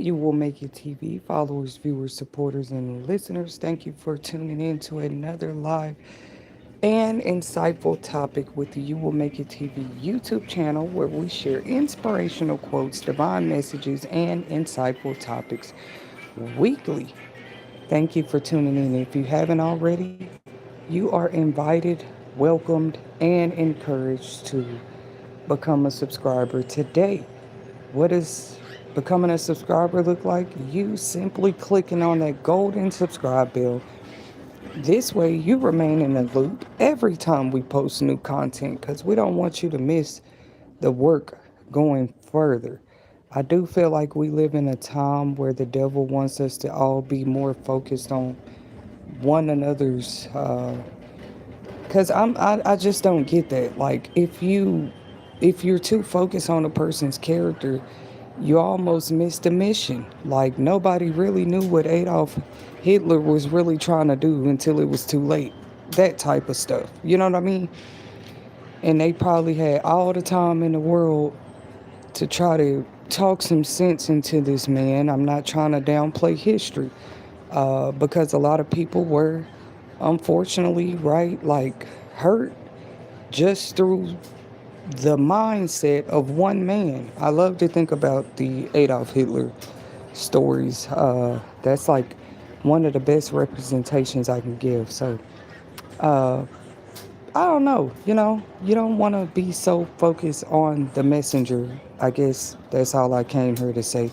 You Will Make It TV followers, viewers, supporters, and listeners. Thank you for tuning in to another live and insightful topic with the You Will Make It TV YouTube channel where we share inspirational quotes, divine messages, and insightful topics weekly. Thank you for tuning in. If you haven't already, you are invited, welcomed, and encouraged to become a subscriber today. What does becoming a subscriber look like? You simply clicking on that golden subscribe bell. This way, you remain in the loop every time we post new content because we don't want you to miss the work going further. I do feel like we live in a time where the devil wants us to all be more focused on one another's. Because I just don't get that. Like if you're too focused on a person's character, you almost miss the mission. Like nobody really knew what Adolf Hitler was really trying to do until it was too late. That type of stuff. You know what I mean? And they probably had all the time in the world to try to talk some sense into this man. I'm not trying to downplay history because a lot of people were, unfortunately, right, like hurt just through the mindset of one man. I love to think about the Adolf Hitler stories. That's like one of the best representations I can give. So, I don't know. You don't want to be so focused on the messenger. I guess that's all I came here to say.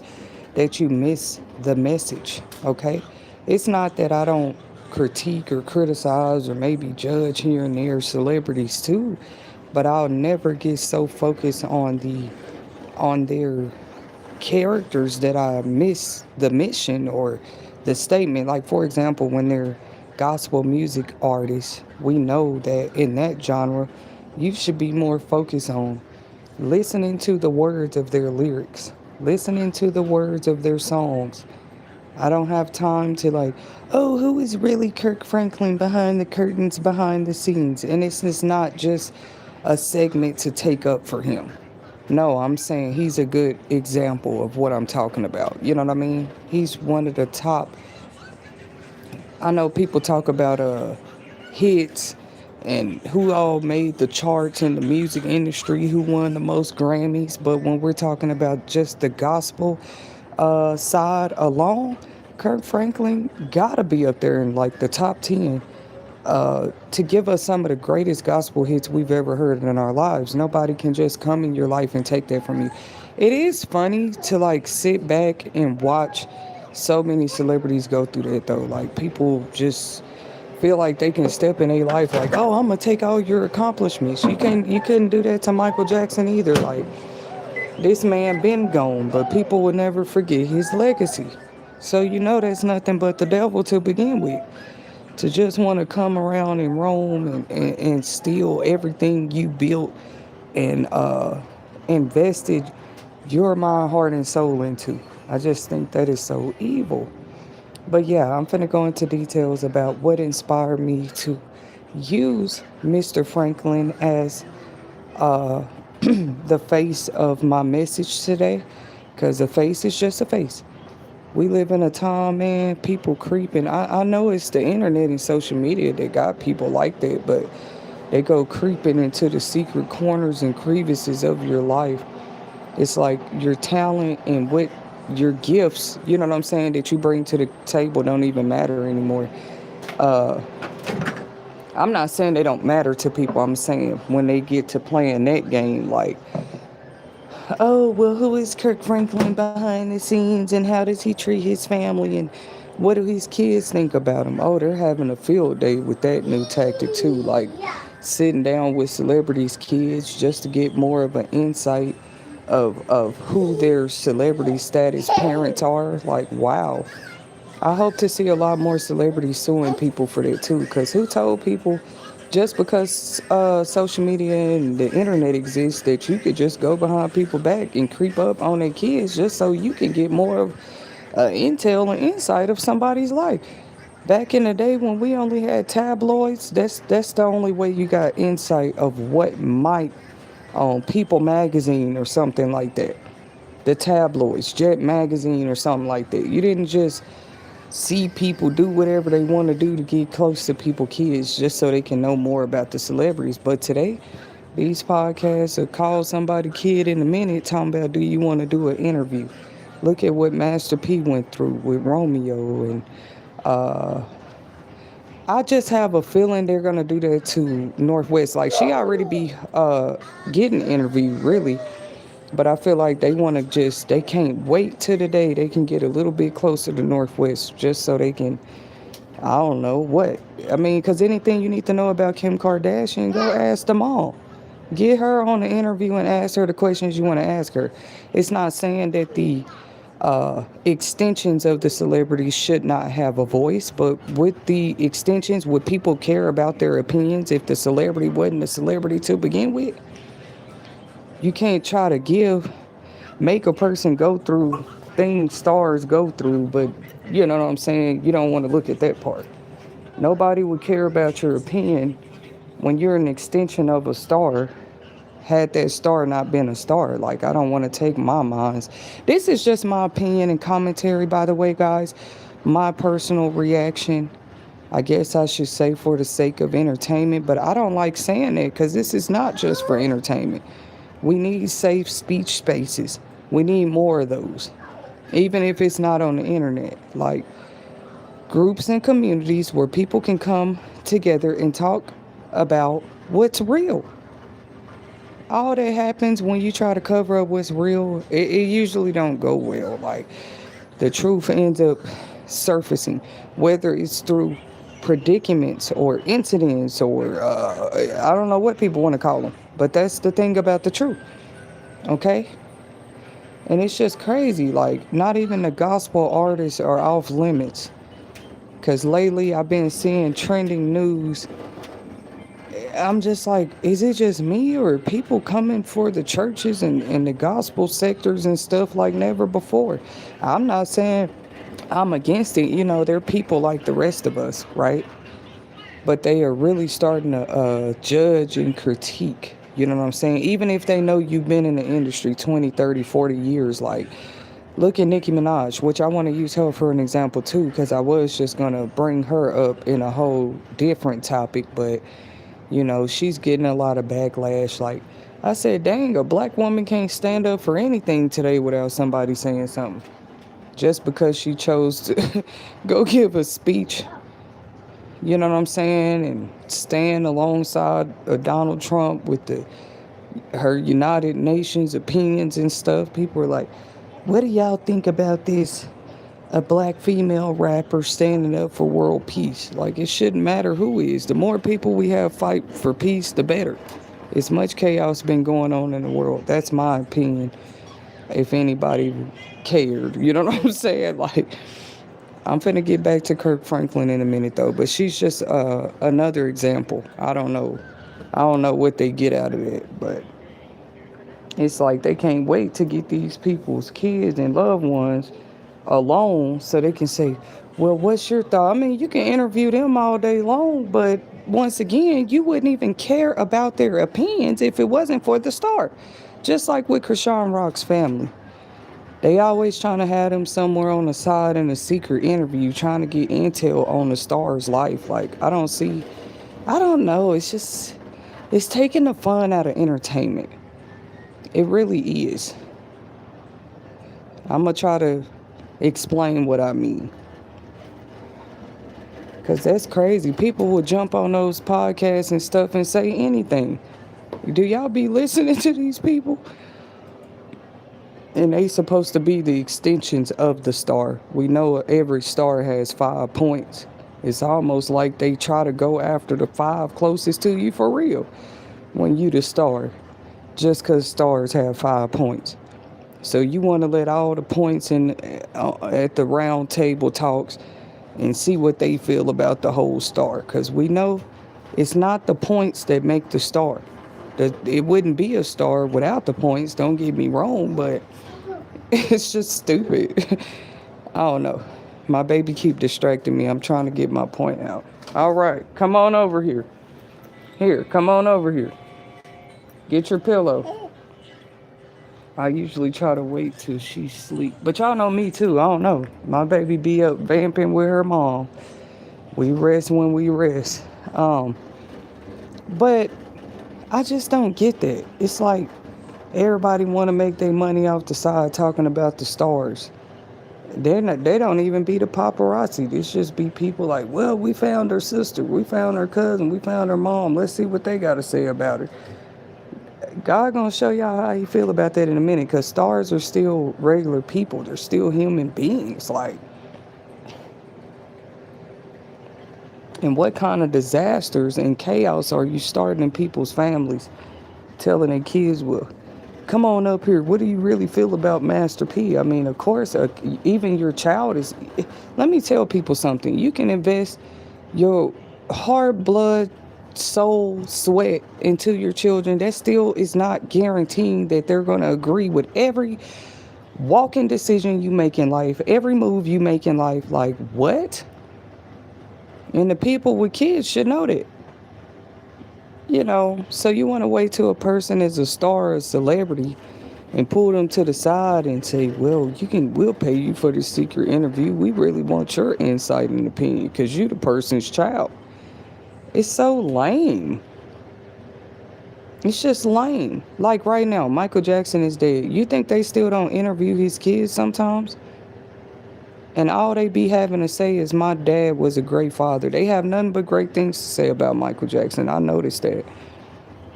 That you miss the message, okay? It's not that I don't critique or criticize or maybe judge here and there celebrities too, but I'll never get so focused on their characters that I miss the mission or the statement. Like, for example, when they're gospel music artists, we know that in that genre, you should be more focused on listening to the words of their lyrics, listening to the words of their songs. I don't have time to like, oh, who is really Kirk Franklin behind the curtains, behind the scenes? And it's just not just a segment to take up for him. No, I'm saying he's a good example of what I'm talking about. You know what I mean? He's one of the top. I know people talk about hits and who all made the charts in the music industry, who won the most Grammys, but when we're talking about just the gospel side alone, Kirk Franklin gotta be up there in like the top 10 to give us some of the greatest gospel hits we've ever heard in our lives. Nobody can just come in your life and take that from you. It is funny to like sit back and watch so many celebrities go through that though. Like people just feel like they can step in their life like, oh, I'm gonna take all your accomplishments. You couldn't do that to Michael Jackson either. Like this man been gone, but people will never forget his legacy. So you know that's nothing but the devil to begin with. To just want to come around and roam and steal everything you built and invested your mind, heart, and soul into. I just think that is so evil. But yeah, I'm finna go into details about what inspired me to use Mr. Franklin as the face of my message today. Because a face is just a face. We live in a time, man, people creeping. I know it's the internet and social media that got people like that, but they go creeping into the secret corners and crevices of your life. It's like your talent and what your gifts, you know what I'm saying, that you bring to the table don't even matter anymore. Uh, I'm not saying they don't matter to people. I'm saying when they get to playing that game, like, oh, well, who is Kirk Franklin behind the scenes and how does he treat his family and what do his kids think about him? Oh, they're having a field day with that new tactic too, like sitting down with celebrities' kids just to get more of an insight of who their celebrity status parents are. Like, wow. I hope to see a lot more celebrities suing people for that too, because who told people just because social media and the internet exists that you could just go behind people's back and creep up on their kids just so you can get more of intel and insight of somebody's life. Back in the day when we only had tabloids, that's the only way you got insight of what might on People magazine or something like that. the tabloids, Jet Magazine or something like that. You didn't just see people do whatever they want to do to get close to people kids just so they can know more about the celebrities. But today, these podcasts will call somebody kid in a minute talking about, do you want to do an interview? Look at what Master P went through with Romeo. And I just have a feeling they're going to do that to Northwest. Like, she already be getting interviewed, really. But I feel like they want to just, they can't wait till the day they can get a little bit closer to Northwest just so they can, I don't know what. I mean, because anything you need to know about Kim Kardashian, go ask them all. Get her on the interview and ask her the questions you want to ask her. It's not saying that the extensions of the celebrities should not have a voice, but with the extensions, would people care about their opinions if the celebrity wasn't a celebrity to begin with? You can't try to make a person go through things stars go through, but you know what I'm saying? You don't want to look at that part. Nobody would care about your opinion when you're an extension of a star, had that star not been a star. Like, I don't want to take my minds. This is just my opinion and commentary, by the way, guys. My personal reaction. I guess I should say for the sake of entertainment, but I don't like saying that because this is not just for entertainment. We need safe speech spaces. We need more of those, even if it's not on the internet. Like, groups and communities where people can come together and talk about what's real. All that happens when you try to cover up what's real, it usually don't go well. Like, the truth ends up surfacing, whether it's through predicaments or incidents or I don't know what people want to call them, but that's the thing about the truth. Okay. And it's just crazy. Like, not even the gospel artists are off limits, because lately I've been seeing trending news. I'm just like, is it just me, or are people coming for the churches and the gospel sectors and stuff like never before? I'm not saying I'm against it. You know, they're people like the rest of us, right? But they are really starting to judge and critique. You know what I'm saying? Even if they know you've been in the industry 20, 30, 40 years, like, look at Nicki Minaj, which I want to use her for an example too, because I was just going to bring her up in a whole different topic, but you know, she's getting a lot of backlash. Like I said, dang, a black woman can't stand up for anything today without somebody saying something. Just because she chose to go give a speech, you know what I'm saying, and stand alongside Donald Trump with her United Nations opinions and stuff. People are like, what do y'all think about this? A black female rapper standing up for world peace. Like, it shouldn't matter who is. The more people we have fight for peace, the better. As much chaos been going on in the world. That's my opinion. If anybody cared, you know what I'm saying? Like, I'm finna get back to Kirk Franklin in a minute though, but she's just another example. I don't know. I don't know what they get out of it, but it's like they can't wait to get these people's kids and loved ones alone so they can say, well, what's your thought? I mean, you can interview them all day long, but once again, you wouldn't even care about their opinions if it wasn't for the star. Just like with Krishan Rock's family. They always trying to have them somewhere on the side in a secret interview trying to get intel on the star's life. Like, I don't know. It's just, it's taking the fun out of entertainment. It really is. I'm going to try to explain what I mean. Because that's crazy. People will jump on those podcasts and stuff and say anything. Do y'all be listening to these people? And they supposed to be the extensions of the star. We know every star has 5 points. It's almost like they try to go after the 5 closest to you for real when you the star. Just because stars have 5 points. So you want to let all the points in at the round table talks and see what they feel about the whole star. Because we know it's not the points that make the star. It wouldn't be a star without the points, don't get me wrong, but it's just stupid. I don't know. My baby keep distracting me. I'm trying to get my point out. All right, come on over here. Here, come on over here. Get your pillow. I usually try to wait till she sleep. But y'all know me too. I don't know. My baby be up vamping with her mom. We rest when we rest. Um, but I just don't get that. It's like everybody want to make their money off the side talking about the stars. They're not, they don't even be the paparazzi. This just be people like, well, we found her sister, we found her cousin, we found her mom. Let's see what they got to say about her. God gonna show y'all how he feel about that in a minute, because stars are still regular people. They're still human beings. Like, and what kind of disasters and chaos are you starting in people's families, telling their kids, well, come on up here. What do you really feel about Master P? I mean, of course, even your child is. Let me tell people something. You can invest your hard blood, soul, sweat into your children. That still is not guaranteeing that they're going to agree with every walking decision you make in life, every move you make in life. Like, what? And the people with kids should know that. So you want to wait till a person is a star, a celebrity, and pull them to the side and say, well, we'll pay you for this secret interview. We really want your insight and opinion because you the person's child. It's so lame. It's just lame. Like right now, Michael Jackson is dead. You think they still don't interview his kids sometimes? And all they be having to say is, my dad was a great father. They have nothing but great things to say about Michael Jackson. I noticed that.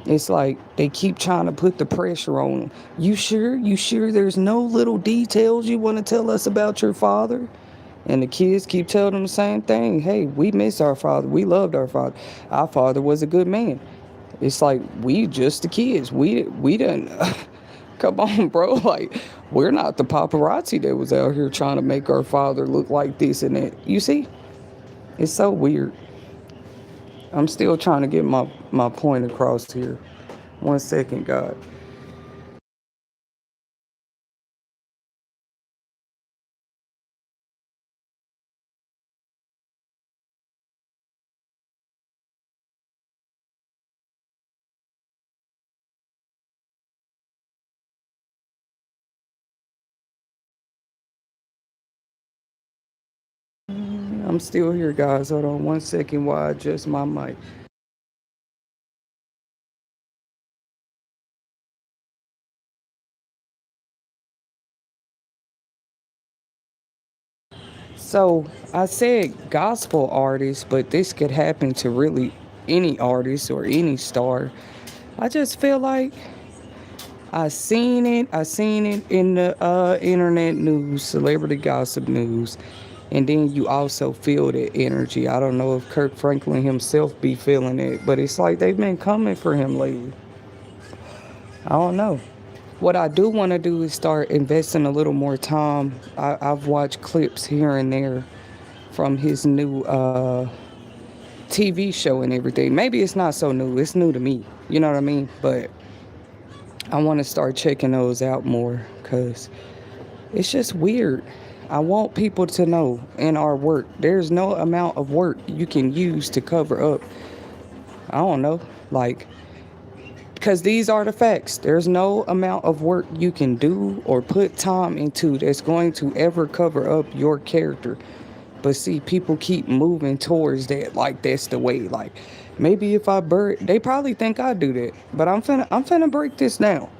It's like they keep trying to put the pressure on them. You sure? You sure there's no little details you want to tell us about your father? And the kids keep telling them the same thing. Hey, we miss our father. We loved our father. Our father was a good man. It's like, we just the kids. We didn't. Come on, bro. Like, we're not the paparazzi that was out here trying to make our father look like this and that. You see? It's so weird. I'm still trying to get my point across here. 1 second, God. I'm still here, guys. Hold on 1 second while I adjust my mic. So I said gospel artists, but this could happen to really any artist or any star. I just feel like I seen it. I seen it in the internet news, celebrity gossip news, and then you also feel the energy. I don't know if Kirk Franklin himself be feeling it, but it's like they've been coming for him lately. I don't know. What I do want to do is start investing a little more time. I've watched clips here and there from his new TV show and everything. Maybe it's not so new. It's new to me. You know what I mean? But I want to start checking those out more because it's just weird. I want people to know in our work, there's no amount of work you can use to cover up. I don't know. Like, because these are the facts. There's no amount of work you can do or put time into that's going to ever cover up your character. But see, people keep moving towards that, like that's the way. Like, maybe if I bury, they probably think I do that. But I'm finna break this down.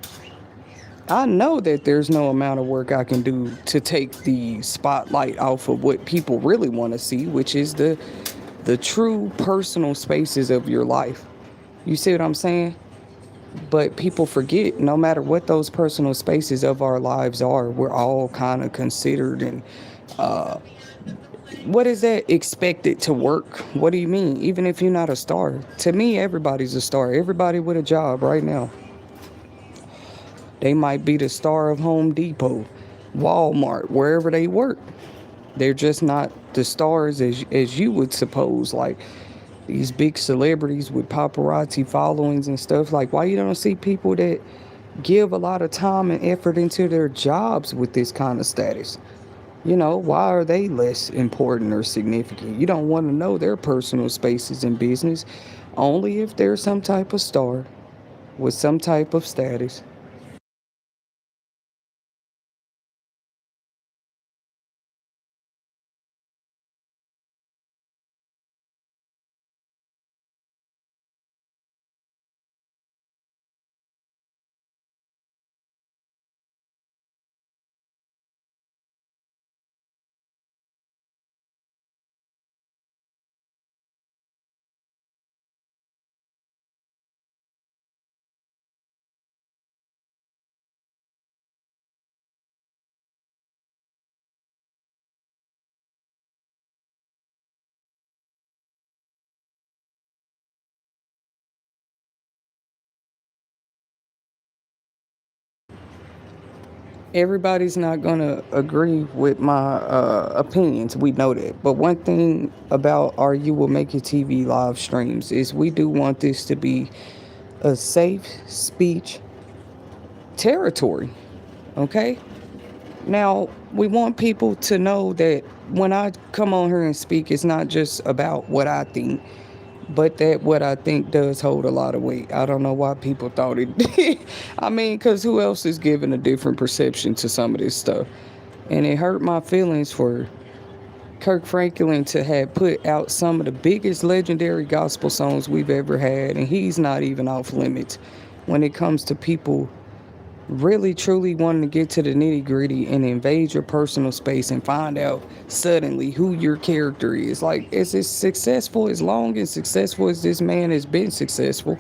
I know that there's no amount of work I can do to take the spotlight off of what people really want to see, which is the true personal spaces of your life. You see what I'm saying? But people forget, no matter what those personal spaces of our lives are, we're all kind of considered and what is that, expected to work? What do you mean? Even if you're not a star. To me, everybody's a star. Everybody with a job right now. They might be the star of Home Depot, Walmart, wherever they work. They're just not the stars as you would suppose. Like these big celebrities with paparazzi followings and stuff. Like, why you don't see people that give a lot of time and effort into their jobs with this kind of status? Why are they less important or significant? You don't want to know their personal spaces in business, only if they're some type of star with some type of status. Everybody's not going to agree with my opinions. We know that. But one thing about our You Will Make It TV live streams is we do want this to be a safe speech territory. Okay? Now, we want people to know that when I come on here and speak, it's not just about what I think, but that what I think does hold a lot of weight. I don't know why people thought it did. I mean, because who else is giving a different perception to some of this stuff? And it hurt my feelings for Kirk Franklin to have put out some of the biggest legendary gospel songs we've ever had, and he's not even off limits when it comes to people really truly wanting to get to the nitty gritty and invade your personal space and find out suddenly who your character is. Like, is it successful as long as successful as this man has been successful?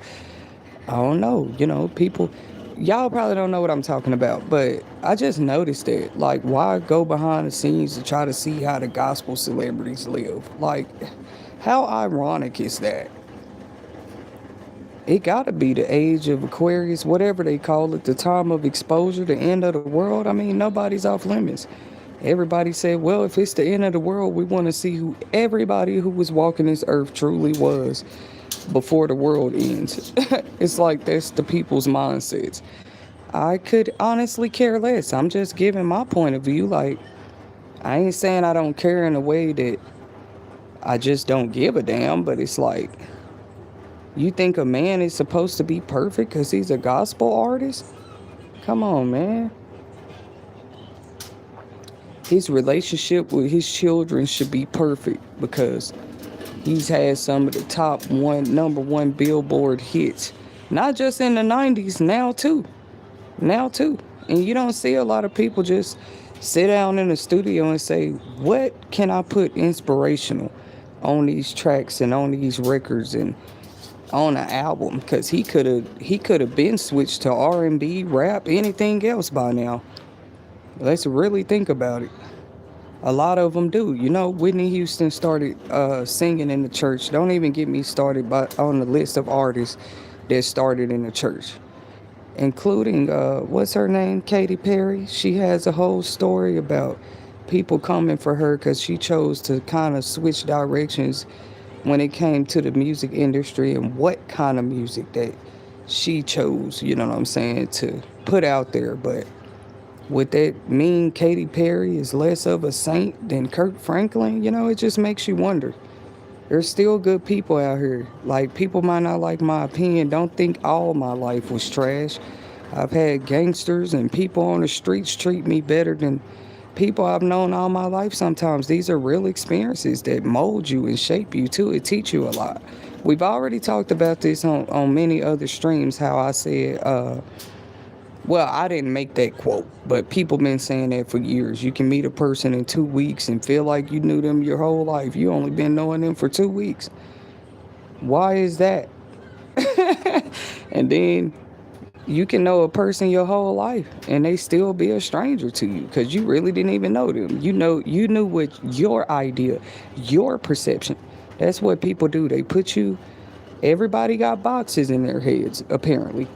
I don't know. People, y'all probably don't know what I'm talking about, but I just noticed that. Like, why go behind the scenes to try to see how the gospel celebrities live? Like, how ironic is that? It gotta be the age of Aquarius, whatever they call it, the time of exposure, the end of the world. I mean, nobody's off limits. Everybody said, well, if it's the end of the world, we want to see who everybody who was walking this earth truly was before the world ends. It's like that's the people's mindsets. I could honestly care less. I'm just giving my point of view. Like, I ain't saying I don't care in a way that I just don't give a damn, but it's like, you think a man is supposed to be perfect because he's a gospel artist? Come on, man. His relationship with his children should be perfect because he's had some of the number one Billboard hits. Not just in the 90s, now too. Now too. And you don't see a lot of people just sit down in the studio and say, what can I put inspirational on these tracks and on these records and on an album? Because he could have been switched to R&B, rap, anything else by now. Let's really think about it. A lot of them do. Whitney Houston started singing in the church. Don't even get me started on the list of artists that started in the church, including, what's her name? Katy Perry. She has a whole story about people coming for her because she chose to kind of switch directions when it came to the music industry and what kind of music that she chose, you know what I'm saying, to put out there. But would that mean Katy Perry is less of a saint than Kirk Franklin? It just makes you wonder. There's still good people out here. Like, people might not like my opinion. Don't think all my life was trash. I've had gangsters and people on the streets treat me better than people I've known all my life sometimes. These are real experiences that mold you and shape you too. It teach you a lot. We've already talked about this on many other streams, how I said, well, I didn't make that quote, but people been saying that for years. You can meet a person in 2 weeks and feel like you knew them your whole life. You only been knowing them for 2 weeks. Why is that? And then you can know a person your whole life and they still be a stranger to you because you really didn't even know them. You knew what your idea, your perception. That's what people do. They put you, everybody got boxes in their heads, apparently.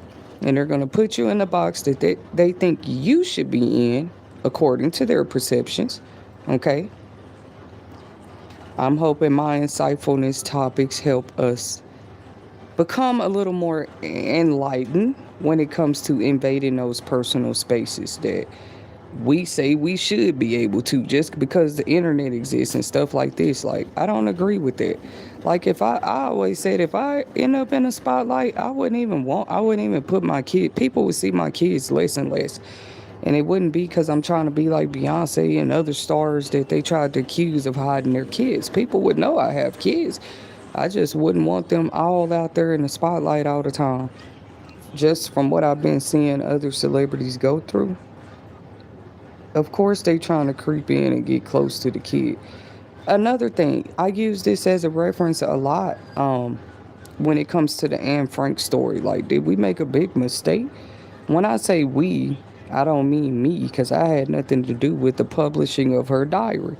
And they're going to put you in the box that they think you should be in according to their perceptions. Okay? I'm hoping my insightfulness topics help us become a little more enlightened when it comes to invading those personal spaces that we say we should be able to just because the internet exists and stuff like this. Like, I don't agree with that. Like, if I always said if I end up in a spotlight, I wouldn't even put my kid, people would see my kids less and less. And it wouldn't be because I'm trying to be like Beyonce and other stars that they tried to accuse of hiding their kids. People would know I have kids. I just wouldn't want them all out there in the spotlight all the time. Just from what I've been seeing other celebrities go through. Of course, they trying to creep in and get close to the kid. Another thing, I use this as a reference a lot when it comes to the Anne Frank story. Like, did we make a big mistake? When I say we, I don't mean me because I had nothing to do with the publishing of her diary.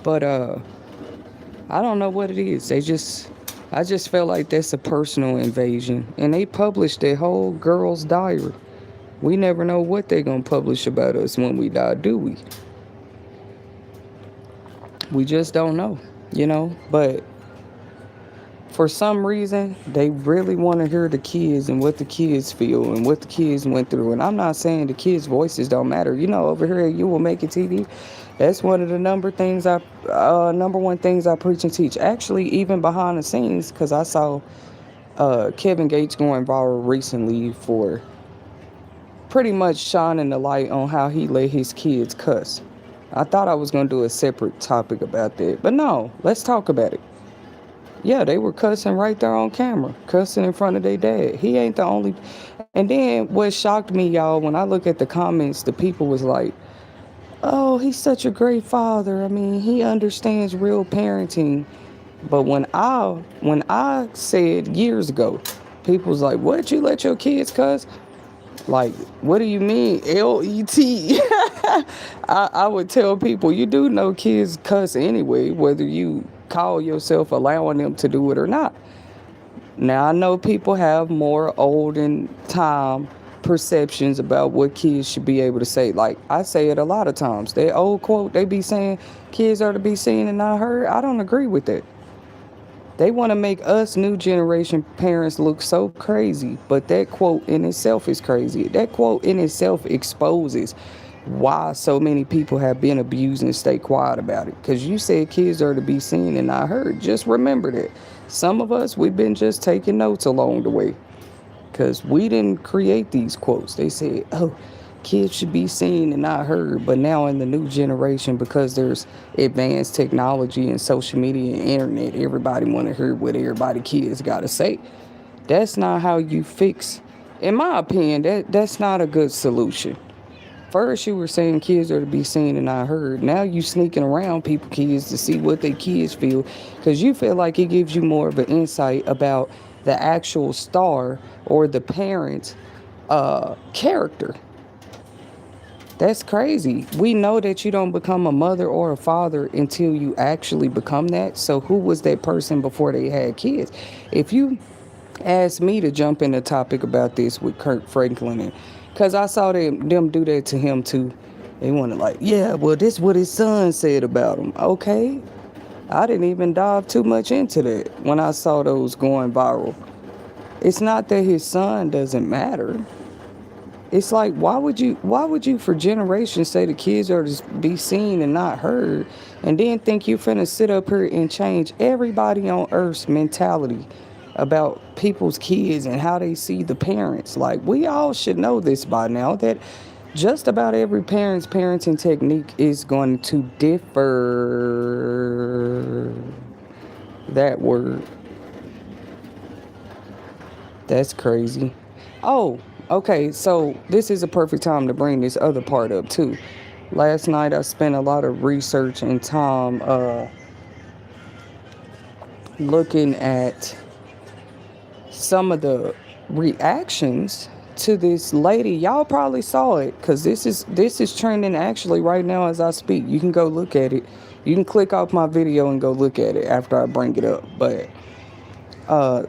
But I don't know what it is. I just felt like that's a personal invasion. And they published their whole girl's diary. We never know what they're going to publish about us when we die, do we? We just don't know, But for some reason, they really want to hear the kids and what the kids feel and what the kids went through. And I'm not saying the kids' voices don't matter. Over here at You Will Make It TV, that's one of the number one things I preach and teach. Actually, even behind the scenes, because I saw Kevin Gates going viral recently for pretty much shining the light on how he let his kids cuss. I thought I was going to do a separate topic about that, but no, let's talk about it. Yeah, they were cussing right there on camera, cussing in front of their dad. He ain't the only. And then what shocked me, y'all, when I look at the comments, the people was like, "Oh, he's such a great father. I mean, he understands real parenting." But when I said years ago, people was like, "What, you let your kids cuss?" Like, what do you mean, LET? I would tell people, you do know kids cuss anyway, whether you call yourself allowing them to do it or not. Now, I know people have more olden time perceptions about what kids should be able to say. Like, I say it a lot of times. That old quote, they be saying, kids are to be seen and not heard. I don't agree with that. They want to make us new generation parents look so crazy, but that quote in itself is crazy. That quote in itself exposes why so many people have been abused and stay quiet about it. Because you said kids are to be seen and not heard. Just remember that. Some of us, we've been just taking notes along the way. Because we didn't create these quotes. They said, oh, kids should be seen and not heard. But now in the new generation, because there's advanced technology and social media and internet, everybody want to hear what everybody kids got to say. That's not how you fix. In my opinion, that's not a good solution. First, you were saying kids are to be seen and not heard. Now you sneaking around kids to see what their kids feel, because you feel like it gives you more of an insight about the actual star or the parent's character. That's crazy. We know that you don't become a mother or a father until you actually become that. So who was that person before they had kids? If you ask me to jump in the topic about this with Kirk Franklin, because I saw them do that to him too. They wanted like, yeah, well, this is what his son said about him. Okay. I didn't even dive too much into that when I saw those going viral. It's not that his son doesn't matter. It's like, why would you for generations say the kids are to be seen and not heard, and then think you finna sit up here and change everybody on earth's mentality about people's kids and how they see the parents? Like, we all should know this by now, that just about every parent's parenting technique is going to differ. That word. That's crazy. Oh, okay, so this is a perfect time to bring this other part up too. Last night I spent a lot of research and time looking at some of the reactions to this lady. Y'all probably saw it, because this is trending actually right now as I speak. You can go look at it. You can click off my video and go look at it after I bring it up. But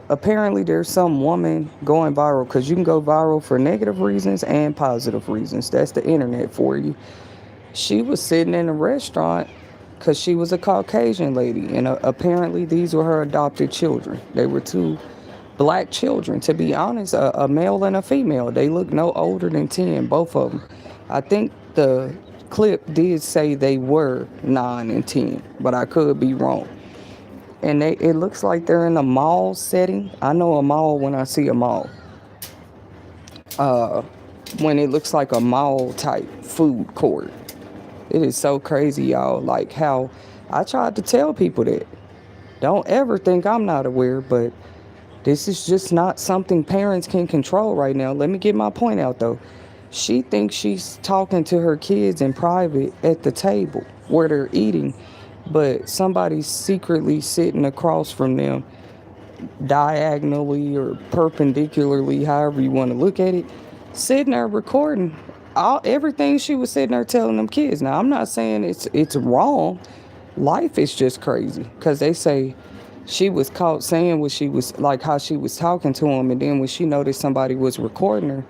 apparently there's some woman going viral, because you can go viral for negative reasons and positive reasons. That's the internet for you. She was sitting in a restaurant because she was a Caucasian lady, and apparently these were her adopted children. They were two black children, to be honest, a male and a female. They look no older than 10, both of them. I think the clip did say they were 9 and 10, but I could be wrong. And it looks like they're in a mall setting. I know a mall when I see a mall. When it looks like a mall type food court. It is so crazy, y'all. Like how I tried to tell people that. Don't ever think I'm not aware, but this is just not something parents can control right now. Let me get my point out though. She thinks she's talking to her kids in private at the table where they're eating, but somebody's secretly sitting across from them, diagonally or perpendicularly, however you want to look at it, sitting there recording everything she was sitting there telling them kids. Now, I'm not saying it's wrong. Life is just crazy, because they say she was caught saying what she was, like how she was talking to him, and then when she noticed somebody was recording her,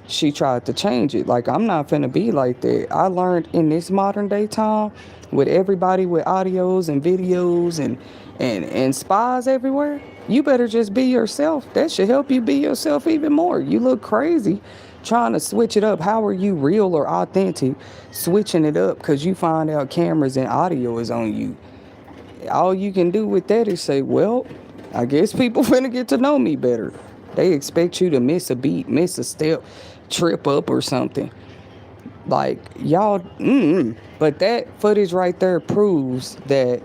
she tried to change it. Like, I'm not finna be like that. I learned in this modern day time, with everybody with audios and videos and spies everywhere, you better just be yourself. That should help you be yourself even more. You look crazy trying to switch it up. How are you real or authentic switching it up because you find out cameras and audio is on you? All you can do with that is say, well, I guess people finna get to know me better. They expect you to miss a beat, miss a step, trip up or something. Like, y'all, But that footage right there proves that,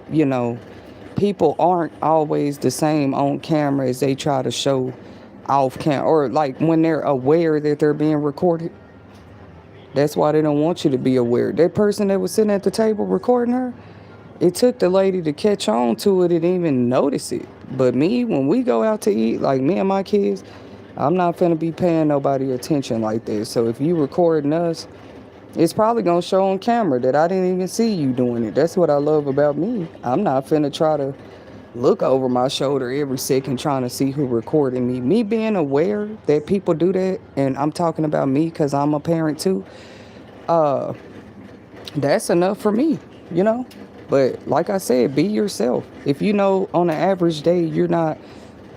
people aren't always the same on camera as they try to show off camera. Or like when they're aware that they're being recorded. That's why they don't want you to be aware. That person that was sitting at the table recording her, it took the lady to catch on to it and even notice it. But me, when we go out to eat, like me and my kids, I'm not finna be paying nobody attention like that. So if you recording us, it's probably gonna show on camera that I didn't even see you doing it. That's what I love about me. I'm not finna try to look over my shoulder every second trying to see who recording me. Me being aware that people do that, and I'm talking about me because I'm a parent too, that's enough for me, you know? But like I said, be yourself. If you know on an average day you're not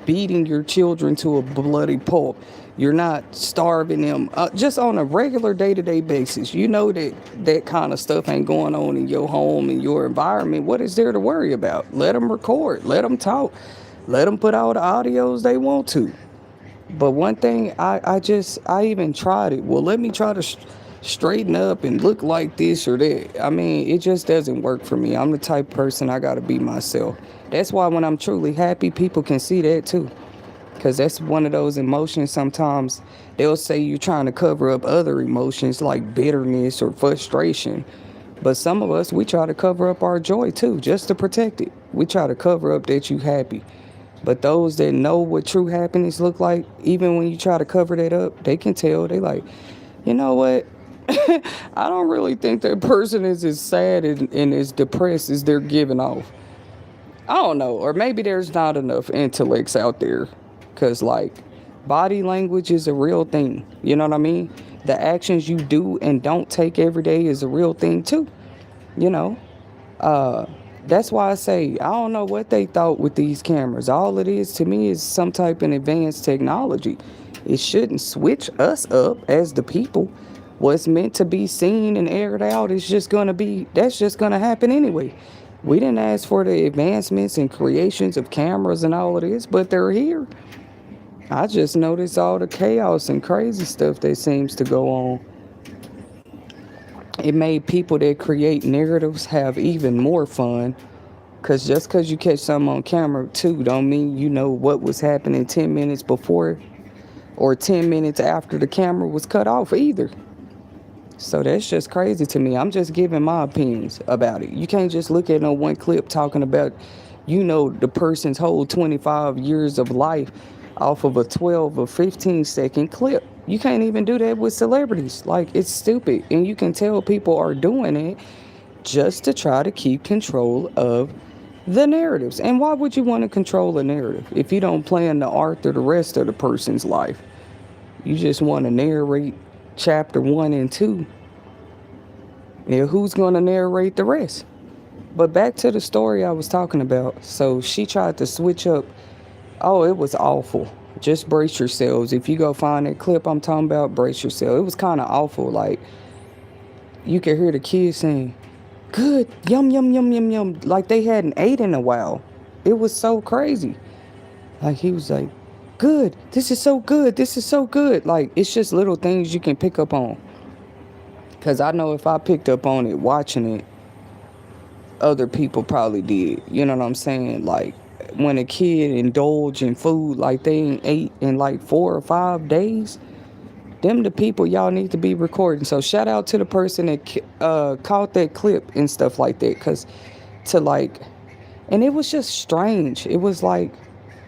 beating your children to a bloody pulp, you're not starving them, just on a regular day-to-day basis, you know that that kind of stuff ain't going on in your home, in your environment. What is there to worry about? Let them record, let them talk, let them put out the audios they want to. But one thing, I even tried it. Well, let me try to straighten up and look like this or that. I mean, it just doesn't work for me. I'm the type of person, I gotta be myself. That's why when I'm truly happy, people can see that too. Because that's one of those emotions sometimes they'll say you're trying to cover up other emotions like bitterness or frustration. But some of us, we try to cover up our joy too, just to protect it. We try to cover up that you happy. But those that know what true happiness look like, even when you try to cover that up, they can tell. They like, you know what? I don't really think that person is as sad and as depressed as they're giving off. I don't know. Or maybe there's not enough intellects out there. Because, like, body language is a real thing. You know what I mean? The actions you do and don't take every day is a real thing, too. You know? That's why I say, I don't know what they thought with these cameras. All it is to me is some type of advanced technology. It shouldn't switch us up as the people. What's meant to be seen and aired out is just going to be, that's just going to happen anyway. We didn't ask for the advancements and creations of cameras and all of this, but they're here. I just noticed all the chaos and crazy stuff that seems to go on. It made people that create narratives have even more fun. Because just because you catch something on camera too don't mean you know what was happening 10 minutes before or 10 minutes after the camera was cut off either. So that's just crazy to me. I'm just giving my opinions about it. You can't just look at no one clip talking about, the person's whole 25 years of life off of a 12 or 15-second clip. You can't even do that with celebrities. Like, it's stupid. And you can tell people are doing it just to try to keep control of the narratives. And why would you want to control a narrative if you don't plan the arc or the rest of the person's life? You just want to narrate chapter 1 and 2. Yeah, who's going to narrate the rest? But back to the story I was talking about. So she tried to switch up. Oh, it was awful. Just brace yourselves. If you go find that clip I'm talking about, brace yourself. It was kind of awful. Like, you could hear the kids saying, good, yum, yum, yum, yum, yum. Like they hadn't ate in a while. It was so crazy. Like, he was like, good, this is so good, this is so good. Like, it's just little things you can pick up on. Because I know if I picked up on it watching it, other people probably did. You know what I'm saying? Like, when a kid indulge in food like they ain't ate in like 4 or 5 days, them the people y'all need to be recording. So shout out to the person that caught that clip and stuff like that. Because and it was just strange. It was like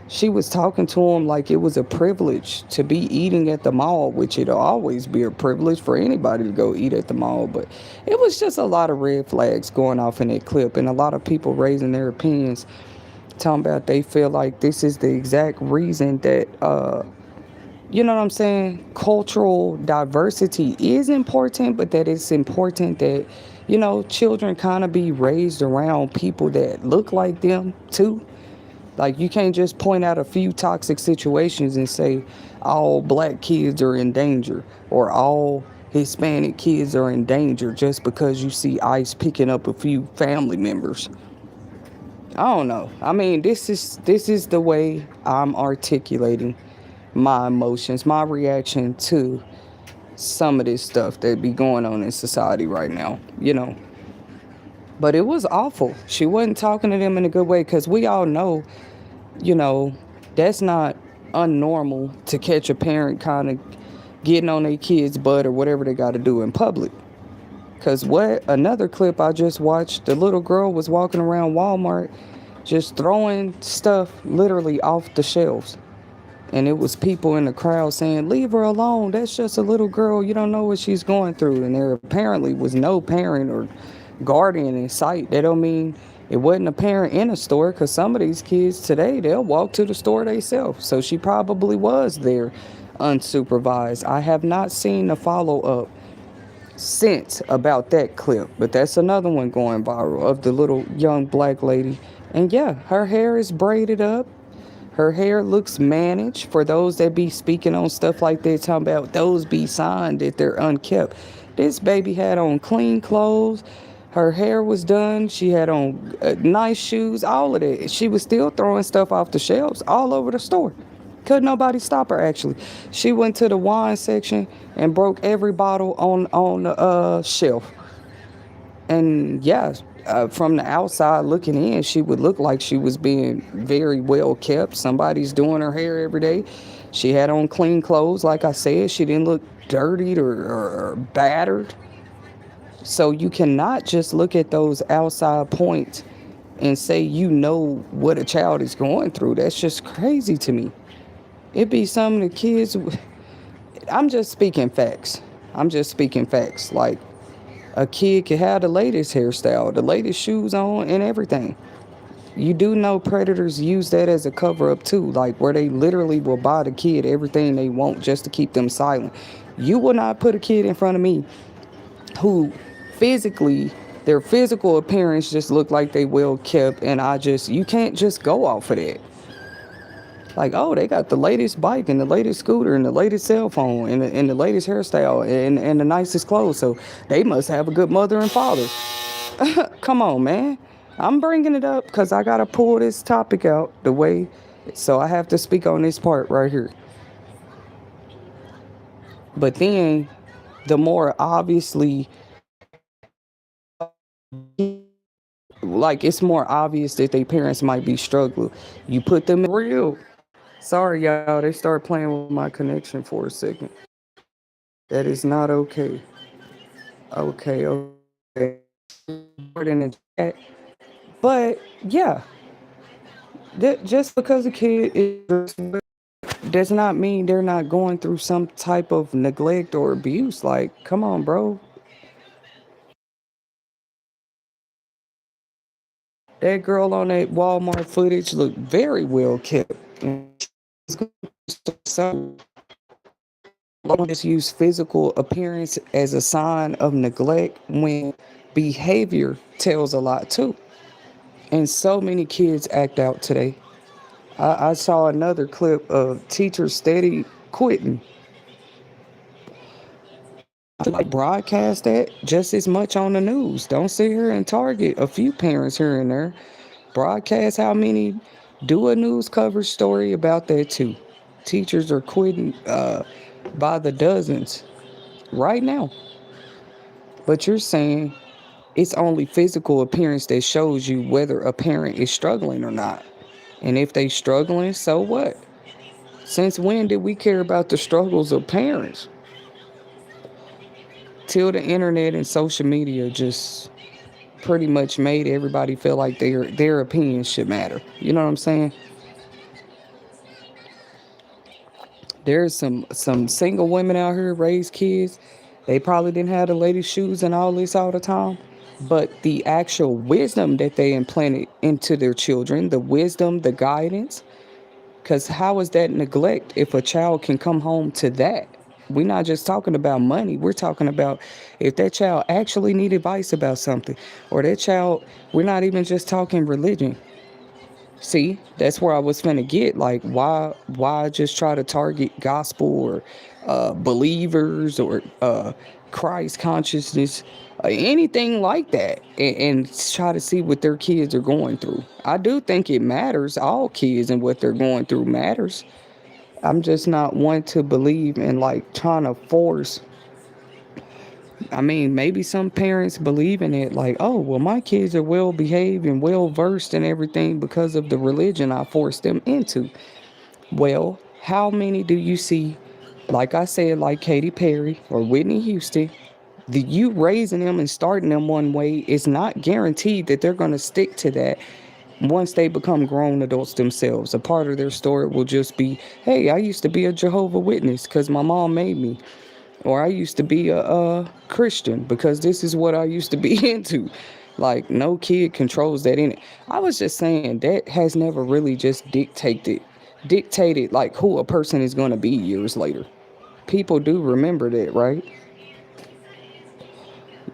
she was talking to him like it was a privilege to be eating at the mall, which it'll always be a privilege for anybody to go eat at the mall. But it was just a lot of red flags going off in that clip, and a lot of people raising their opinions, talking about they feel like this is the exact reason that you know what I'm saying, cultural diversity is important, but that it's important that, children kind of be raised around people that look like them too. Like, you can't just point out a few toxic situations and say all black kids are in danger or all Hispanic kids are in danger just because you see ICE picking up a few family members. I don't know. I mean, this is the way I'm articulating my emotions, my reaction to some of this stuff that be going on in society right now. But it was awful. She wasn't talking to them in a good way because we all know, you know, that's not unnormal to catch a parent kind of getting on their kid's butt or whatever they got to do in public. Because what another clip I just watched, the little girl was walking around Walmart just throwing stuff literally off the shelves. And it was people in the crowd saying, "Leave her alone. That's just a little girl. You don't know what she's going through." And there apparently was no parent or guardian in sight. That don't mean it wasn't a parent in a store, because some of these kids today, they'll walk to the store themselves. So she probably was there unsupervised. I have not seen the follow up since about that clip, but that's another one going viral of the little young black lady. And yeah, her hair is braided up. Her hair looks managed. For those that be speaking on stuff like that, talking about those be signed that they're unkept. This baby had on clean clothes. Her hair was done. She had on nice shoes, all of that. She was still throwing stuff off the shelves all over the store. Couldn't nobody stop her, actually. She went to the wine section and broke every bottle on the shelf. And yeah, from the outside looking in, she would look like she was being very well kept. Somebody's doing her hair every day. She had on clean clothes, like I said. She didn't look dirtied or battered. So you cannot just look at those outside points and say you know what a child is going through. That's just crazy to me. It be some of the kids. I'm just speaking facts. I'm just speaking facts. Like, a kid can have the latest hairstyle, the latest shoes on, and everything. You do know predators use that as a cover up too, like where they literally will buy the kid everything they want just to keep them silent. You will not put a kid in front of me who physically, their physical appearance just look like they well kept, and you can't just go off of that. Like, oh, they got the latest bike and the latest scooter and the latest cell phone and the latest hairstyle and the nicest clothes. So they must have a good mother and father. Come on, man. I'm bringing it up because I got to pull this topic out the way. So I have to speak on this part right here. But then the more obviously, like, it's more obvious that their parents might be struggling. You put them in real. Sorry, y'all. They start playing with my connection for a second. That is not okay. Okay, okay. Put in the chat. But yeah, just because a kid is does not mean they're not going through some type of neglect or abuse. Like, come on, bro. That girl on that Walmart footage looked very well kept. So just use physical appearance as a sign of neglect when behavior tells a lot too. And so many kids act out today. I saw another clip of teachers steady quitting. Like, broadcast that just as much on the news. Don't sit here and target a few parents here and there. Broadcast how many, do a news coverage story about that too. Teachers are quitting by the dozens right now. But you're saying it's only physical appearance that shows you whether a parent is struggling or not. And if they struggling, so what? Since when did we care about the struggles of parents? Till the internet and social media just pretty much made everybody feel like their opinion should matter. You know what I'm saying? There's some single women out here raise kids. They probably didn't have the latest shoes and all this all the time. But the actual wisdom that they implanted into their children, the wisdom, the guidance, Because how is that neglect if a child can come home to that? We're not just talking about money. We're talking about if that child actually need advice about something, or that child, we're not even just talking religion. See, that's where I was finna get. Like, why just try to target gospel or believers or Christ consciousness, anything like that, and try to see what their kids are going through. I do think it matters. All kids and what they're going through matters. I'm just not one to believe in like trying to force. I mean, maybe some parents believe in it, like, oh, well, my kids are well behaved and well versed and everything because of the religion I forced them into. Well, how many do you see, like I said, like Katy Perry or Whitney Houston? You raising them and starting them one way is not guaranteed that they're going to stick to that once they become grown adults themselves. A part of their story will just be, hey, I used to be a Jehovah Witness because my mom made me. Or I used to be a Christian because this is what I used to be into. Like, no kid controls that in it. I was just saying that has never really just dictated like who a person is going to be years later. People do remember that, right?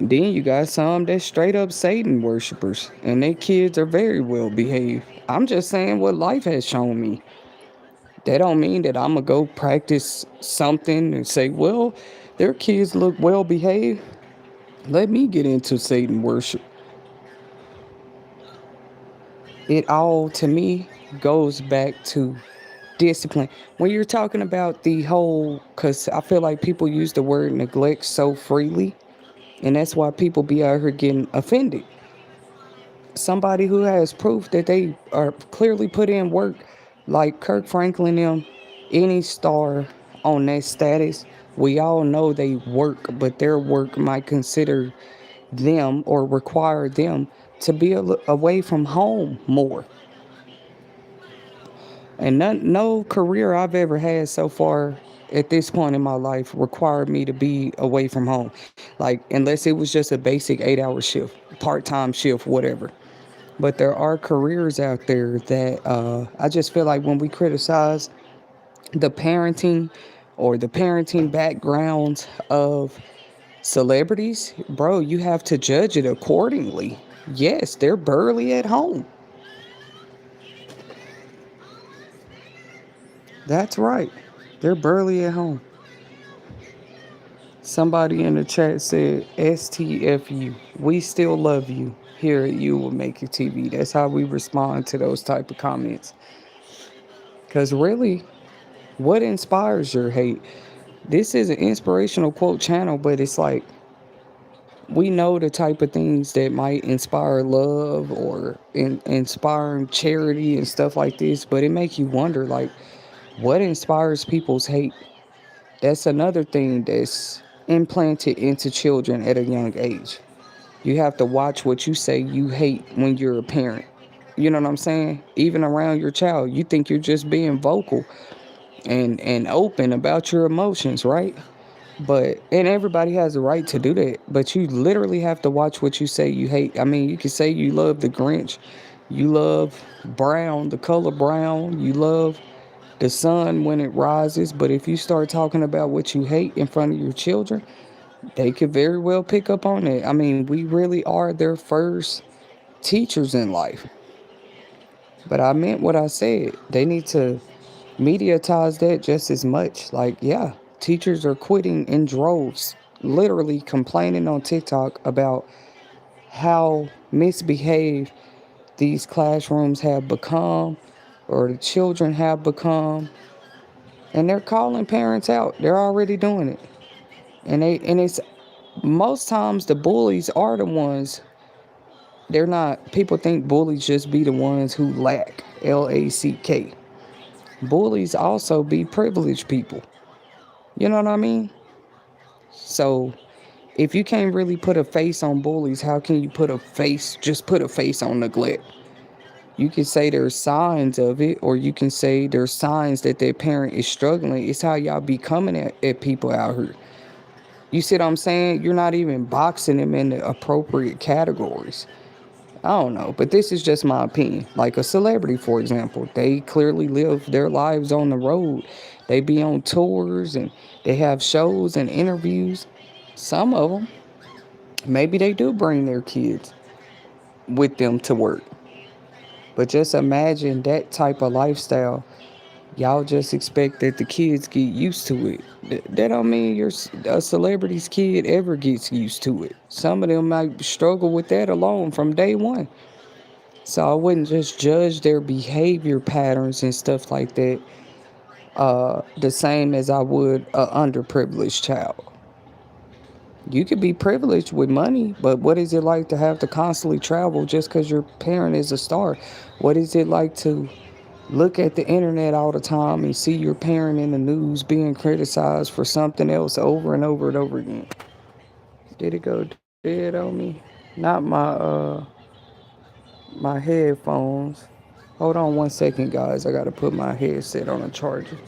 Then you got some that straight up Satan worshipers, and their kids are very well behaved. I'm just saying what life has shown me. That don't mean that I'm gonna go practice something and say, well, their kids look well behaved. Let me get into Satan worship. It all, to me, goes back to discipline. When you're talking about the whole, because I feel like people use the word neglect so freely, and that's why people be out here getting offended. Somebody who has proof that they are clearly put in work, like Kirk Franklin, them, any star on that status, we all know they work, but their work might consider them or require them to be away from home more. And no career I've ever had so far at this point in my life required me to be away from home. Like, unless it was just a basic 8 hour shift, part time shift, whatever. But there are careers out there that I just feel like when we criticize the parenting or the parenting backgrounds of celebrities, bro, you have to judge it accordingly. Yes, they're barely at home. That's right. They're barely at home. Somebody in the chat said, STFU, we still love you. Here at You Will Make It TV. That's how we respond to those type of comments. Because really, what inspires your hate? This is an inspirational quote channel, but it's like we know the type of things that might inspire love or inspiring charity and stuff like this, but it makes you wonder, like, what inspires people's hate? That's another thing that's implanted into children at a young age. You have to watch what you say you hate when you're a parent. You know what I'm saying? Even around your child, you think you're just being vocal and open about your emotions, right? But and everybody has a right to do that, but you literally have to watch what you say you hate. I mean, you can say you love the Grinch, you love brown, the color brown, you love the sun when it rises, but if you start talking about what you hate in front of your children, they could very well pick up on it. I mean, we really are their first teachers in life. But I meant what I said. They need to mediatize that just as much. Like, yeah, teachers are quitting in droves, literally complaining on TikTok about how misbehaved these classrooms have become or the children have become. And they're calling parents out. They're already doing it. And it's most times the bullies are the ones. They're not, people think bullies just be the ones who lack, LACK. Bullies also be privileged people. You know what I mean? So if you can't really put a face on bullies, how can you just put a face on neglect? You can say there's signs of it, or you can say there's signs that their parent is struggling. It's how y'all be coming at people out here. You see what I'm saying? You're not even boxing them in the appropriate categories. I don't know, but this is just my opinion. Like a celebrity, for example, they clearly live their lives on the road. They be on tours and they have shows and interviews. Some of them, maybe they do bring their kids with them to work. But just imagine that type of lifestyle. Y'all just expect that the kids get used to it. That don't mean a celebrity's kid ever gets used to it. Some of them might struggle with that alone from day one. So I wouldn't just judge their behavior patterns and stuff like that the same as I would a underprivileged child. You could be privileged with money, but what is it like to have to constantly travel just because your parent is a star? What is it like to look at the internet all the time and see your parent in the news being criticized for something else over and over and over again? Did it go dead on me? Not my headphones. Hold on one second, guys. I gotta put my headset on a charger.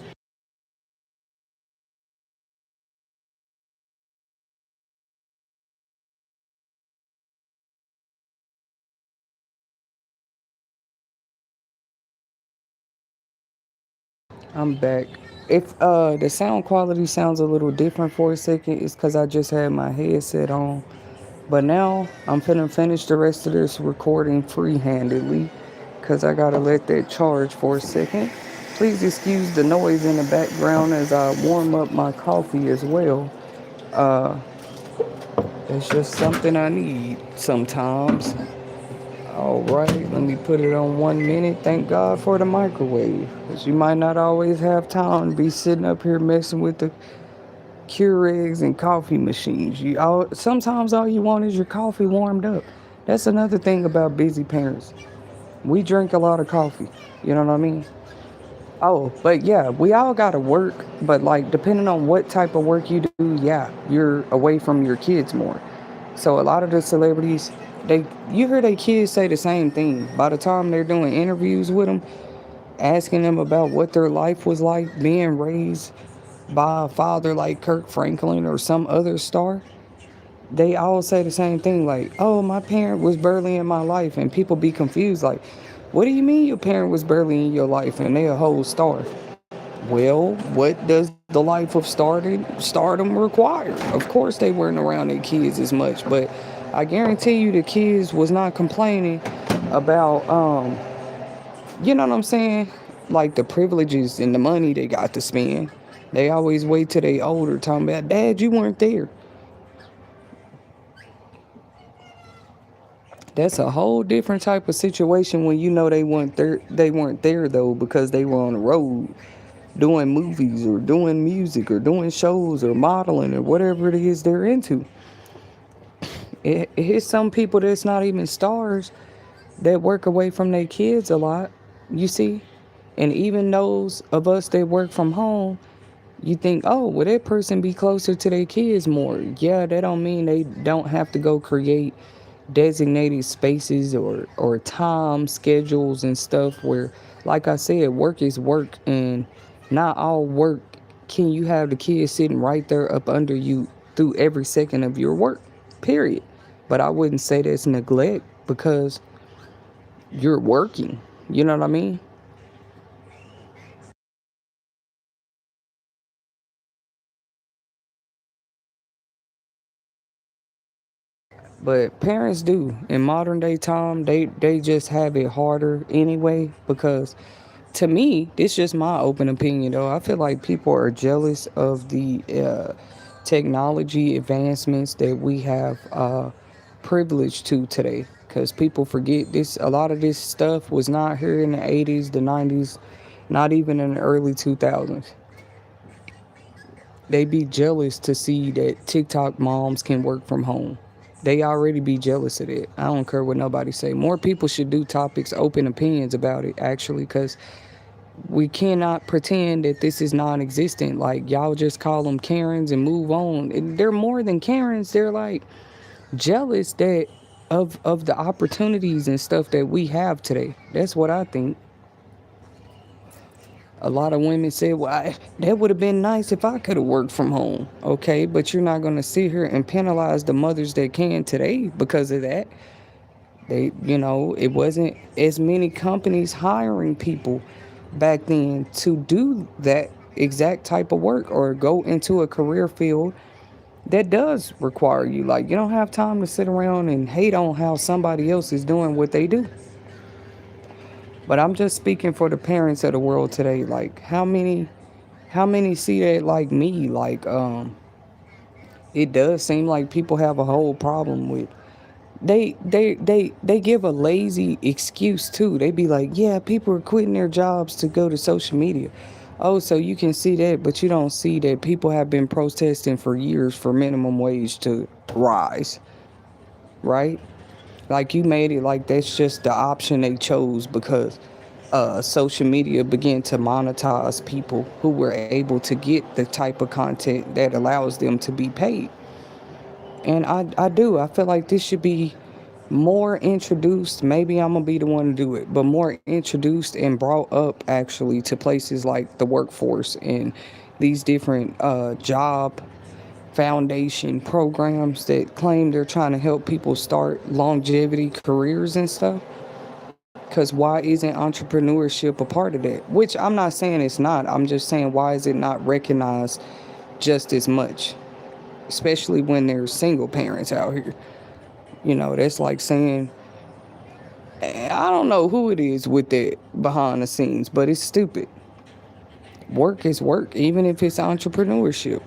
I'm back. If the sound quality sounds a little different for a second, it's because I just had my headset on. But now I'm finna finish the rest of this recording free-handedly because I gotta let that charge for a second. Please excuse the noise in the background as I warm up my coffee as well. Uh, it's just something I need sometimes. All right, let me put it on 1 minute. Thank God for the microwave. Because you might not always have time to be sitting up here messing with the Keurigs and coffee machines. Sometimes all you want is your coffee warmed up. That's another thing about busy parents. We drink a lot of coffee. You know what I mean? Oh, but yeah, we all gotta work, but like depending on what type of work you do, yeah, you're away from your kids more. So a lot of the celebrities, you hear their kids say the same thing. By the time they're doing interviews with them, asking them about what their life was like being raised by a father like Kirk Franklin or some other star, they all say the same thing like, oh, my parent was barely in my life. And people be confused like, what do you mean your parent was barely in your life and they a whole star? Well, what does the life of stardom require? Of course they weren't around their kids as much, but I guarantee you the kids was not complaining about you know what I'm saying? Like the privileges and the money they got to spend. They always wait till they older talking about, Dad, you weren't there. That's a whole different type of situation when you know they weren't there though because they were on the road doing movies or doing music or doing shows or modeling or whatever it is they're into. It's some people that's not even stars that work away from their kids a lot, you see? And even those of us that work from home, you think, oh, well, that person be closer to their kids more. Yeah, that don't mean they don't have to go create designated spaces or time schedules and stuff where, like I said, work is work and not all work can you have the kids sitting right there up under you through every second of your work, period. But I wouldn't say that's neglect because you're working. You know what I mean? But parents do in modern day time. They just have it harder anyway because to me, this is just my open opinion though. I feel like people are jealous of the technology advancements that we have privilege to today. Because people forget this. A lot of this stuff was not here in the 80s, the 90s, not even in the early 2000s. They be jealous to see that TikTok moms can work from home. They already be jealous of it. I don't care what nobody say. More people should do topics, open opinions about it, actually, because we cannot pretend that this is non-existent. Like y'all just call them Karens and move on. And they're more than Karens. They're like jealous that of the opportunities and stuff that we have today. That's what I think. A lot of women say, well, that would have been nice if I could have worked from home. Okay, but you're not going to sit here and penalize the mothers that can today because of that. It wasn't as many companies hiring people back then to do that exact type of work or go into a career field that does require you. Like, you don't have time to sit around and hate on how somebody else is doing what they do. But I'm just speaking for the parents of the world today. Like, how many see that like me? Like, it does seem like people have a whole problem with, they give a lazy excuse too. They be like, yeah, people are quitting their jobs to go to social media. Oh, so you can see that, but you don't see that people have been protesting for years for minimum wage to rise, right? Like, you made it like that's just the option they chose because social media began to monetize people who were able to get the type of content that allows them to be paid. And I do. I feel like this should be more introduced. Maybe I'm gonna be the one to do it, but more introduced and brought up actually to places like the workforce and these different job foundation programs that claim they're trying to help people start longevity careers and stuff. Because why isn't entrepreneurship a part of that? Which I'm not saying it's not. I'm just saying, why is it not recognized just as much? Especially when there's single parents out here. That's like saying, I don't know who it is with that behind the scenes, but it's stupid. Work is work, even if it's entrepreneurship.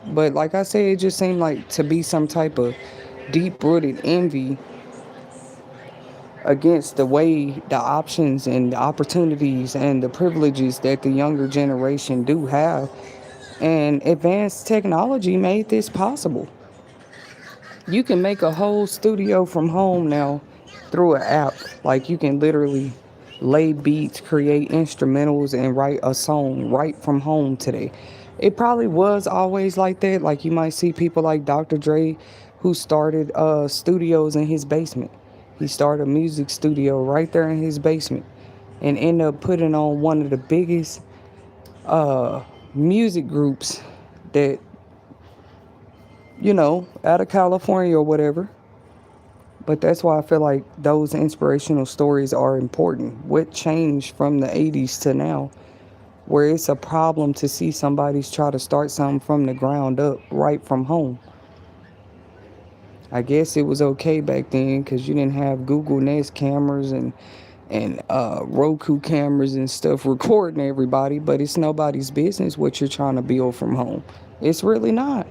But like I said, it just seemed like to be some type of deep rooted envy against the way the options and the opportunities and the privileges that the younger generation do have. And advanced technology made this possible. You can make a whole studio from home now through an app. Like, you can literally lay beats, create instrumentals, and write a song right from home today. It probably was always like that. Like, you might see people like Dr. Dre, who started studios in his basement. He started a music studio right there in his basement and ended up putting on one of the biggest music groups that, out of California or whatever. But that's why I feel like those inspirational stories are important. What changed from the 80s to now, where it's a problem to see somebody's try to start something from the ground up, right from home. I guess it was okay back then because you didn't have Google Nest cameras and Roku cameras and stuff recording everybody, but it's nobody's business what you're trying to build from home. It's really not.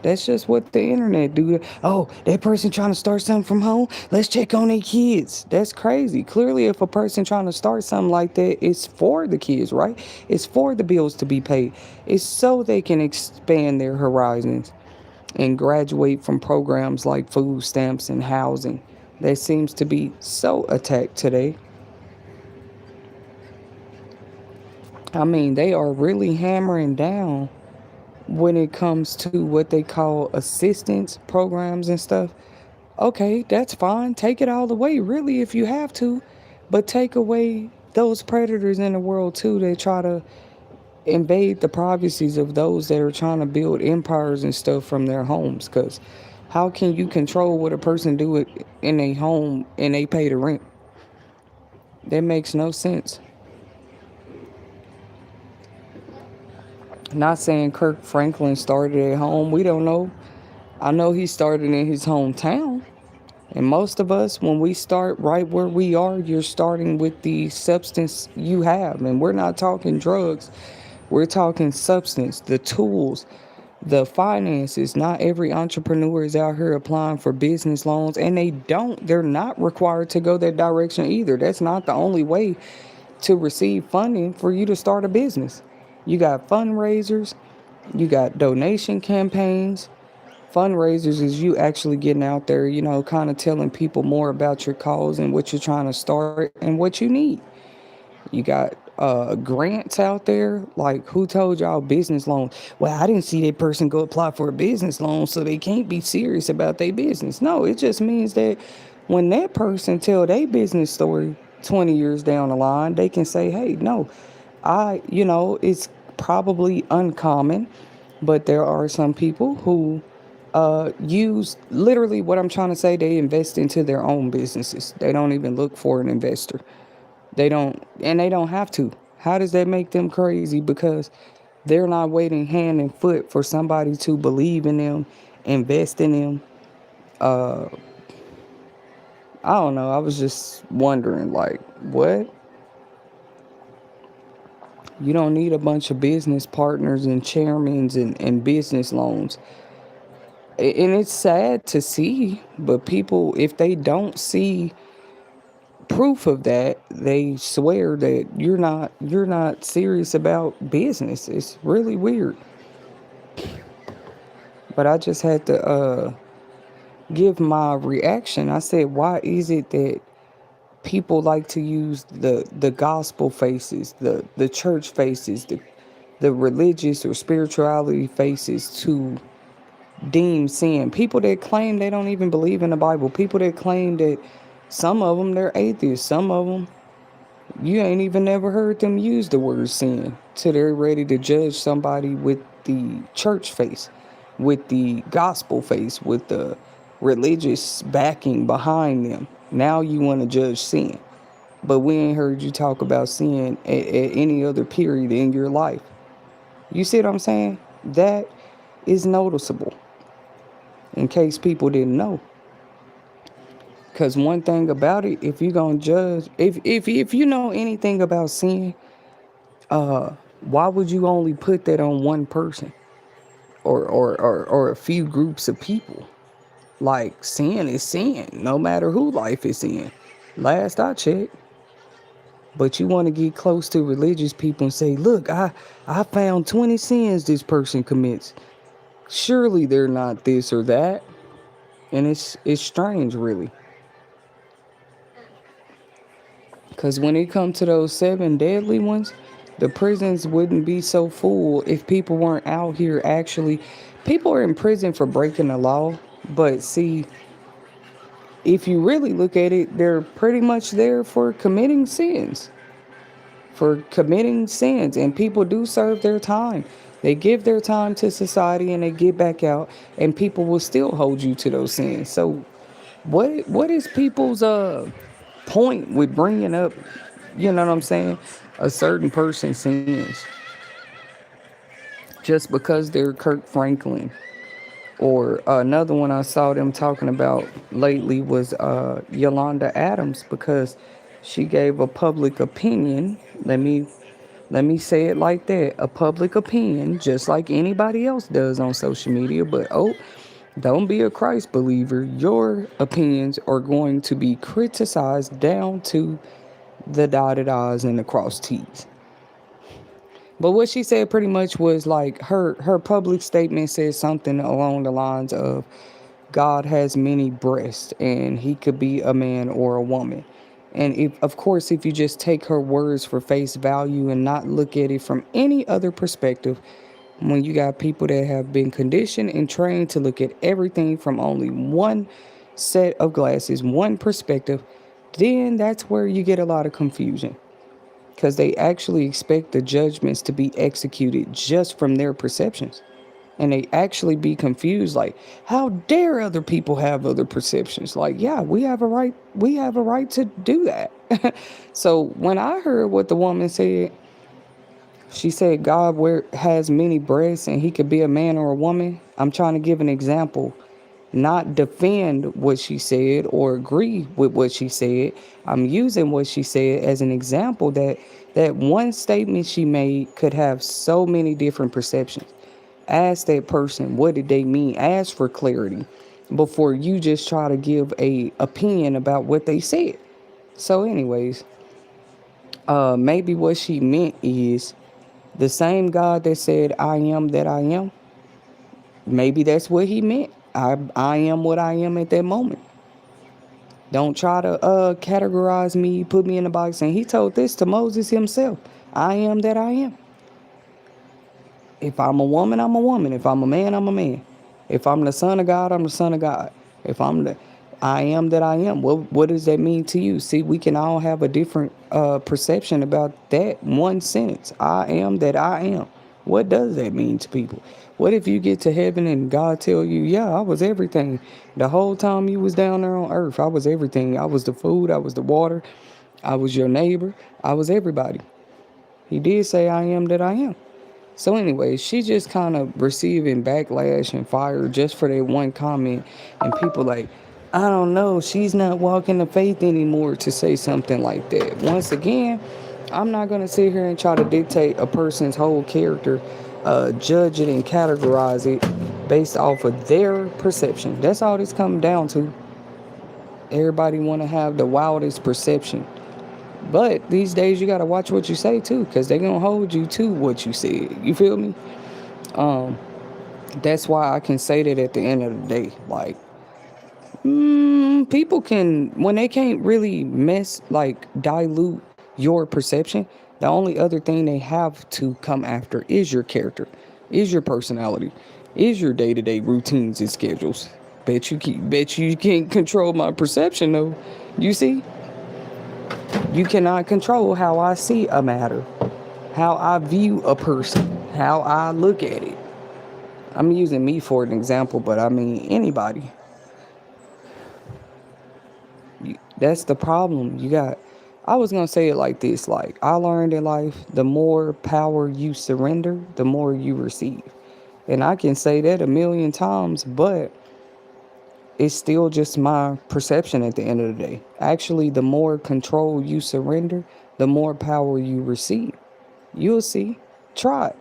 That's just what the internet do. Oh, that person trying to start something from home. Let's check on their kids. That's crazy. Clearly, if a person trying to start something like that, it's for the kids, right? It's for the bills to be paid. It's so they can expand their horizons and graduate from programs like food stamps and housing that seems to be so attacked today. I mean, they are really hammering down when it comes to what they call assistance programs and stuff. Okay, that's fine. Take it all away, really, if you have to. But take away those predators in the world, too. They try to invade the privacies of those that are trying to build empires and stuff from their homes. Because how can you control what a person do it in a home and they pay the rent? That makes no sense. Not saying Kirk Franklin started at home. We don't know. I know he started in his hometown. And most of us, when we start right where we are, you're starting with the substance you have. And we're not talking drugs, we're talking substance, the tools, the finances. Not every entrepreneur is out here applying for business loans, and they're not required to go that direction either. That's not the only way to receive funding for you to start a business. You got fundraisers, you got donation campaigns. Fundraisers is you actually getting out there, kind of telling people more about your cause and what you're trying to start and what you need. You got grants out there. Like, who told y'all business loans? Well, I didn't see that person go apply for a business loan, so they can't be serious about their business. No, it just means that when that person tell their business story 20 years down the line, they can say, hey, no, it's probably uncommon, but there are some people who use literally what I'm trying to say. They invest into their own businesses. They don't even look for an investor. They don't, and they don't have to. How does that make them crazy? Because they're not waiting hand and foot for somebody to believe in them, invest in them. Uh, I don't know. I was just wondering, like, what? You don't need a bunch of business partners and chairmans and business loans. And it's sad to see, but people, if they don't see proof of that, they swear that you're not serious about business. It's really weird. But I just had to give my reaction. I said, why is it that people like to use the gospel faces, the church faces, the religious or spirituality faces to deem sin? People that claim they don't even believe in the Bible, people that claim that some of them they're atheists, some of them you ain't even never heard them use the word sin till they're ready to judge somebody with the church face, with the gospel face, with the religious backing behind them. Now you want to judge sin. But we ain't heard you talk about sin at any other period in your life. You see what I'm saying? That is noticeable, in case people didn't know. Because one thing about it, if you're going to judge, if you know anything about sin, why would you only put that on one person or a few groups of people? Like, sin is sin, no matter who life is in. Last I checked. But you want to get close to religious people and say, look, I found 20 sins this person commits. Surely they're not this or that. And it's strange, really. Because when it comes to those seven deadly ones, the prisons wouldn't be so full if people weren't out here actually. People are in prison for breaking the law. But see, if you really look at it, they're pretty much there for committing sins. For committing sins. And people do serve their time. They give their time to society and they get back out. And people will still hold you to those sins. So what is people's point with bringing up, you know what I'm saying, a certain person's sins just because they're Kirk Franklin? Or another one I saw them talking about lately was Yolanda Adams, because she gave a public opinion. Let me say it like that, a public opinion, just like anybody else does on social media. But oh, don't be a Christ believer. Your opinions are going to be criticized down to the dotted I's and the crossed T's. But what she said pretty much was like her public statement says something along the lines of God has many breasts and he could be a man or a woman. And if, of course, if you just take her words for face value and not look at it from any other perspective, when you got people that have been conditioned and trained to look at everything from only one set of glasses, one perspective, then that's where you get a lot of confusion, because they actually expect the judgments to be executed just from their perceptions. And they actually be confused, like, how dare other people have other perceptions? Like, yeah, we have a right to do that. So when I heard what the woman said, she said God has many breasts and he could be a man or a woman. I'm trying to give an example, not defend what she said or agree with what she said. I'm using what she said as an example that one statement she made could have so many different perceptions. Ask that person, what did they mean? Ask for clarity before you just try to give a opinion about what they said. So anyways, maybe what she meant is the same God that said, I am that I am. Maybe that's what he meant. I am what I am at that moment. Don't try to categorize me, put me in a box. And he told this to Moses himself. I am that I am. If I'm a woman, I'm a woman. If I'm a man, I'm a man. If I'm the son of God, I'm the son of God. If I'm the I am that I am, what does that mean to you? See, we can all have a different perception about that one sentence. I am that I am. What does that mean to people? What if you get to heaven and God tell you, yeah, I was everything. The whole time you was down there on earth, I was everything. I was the food, I was the water, I was your neighbor, I was everybody. He did say I am that I am. So anyway, she just kind of receiving backlash and fire just for that one comment, and people like, I don't know, she's not walking the faith anymore to say something like that. Once again, I'm not gonna sit here and try to dictate a person's whole character, judge it and categorize it based off of their perception. That's all this comes down to. Everybody want to have the wildest perception. But these days you gotta watch what you say too, cause they gonna hold you to what you said. You feel me? Um, that's why I can say that at the end of the day, like, people can when they can't really dilute your perception. The only other thing they have to come after is your character, is your personality, is your day-to-day routines and schedules. Bet you can't control my perception though. You see, you cannot control how I see a matter, how I view a person, how I look at it. I'm using me for an example, but I mean anybody. That's the problem. I was going to say it like this, like I learned in life, the more power you surrender, the more you receive. And I can say that a million times, but it's still just my perception at the end of the day. Actually, the more control you surrender, the more power you receive. You'll see. Try it.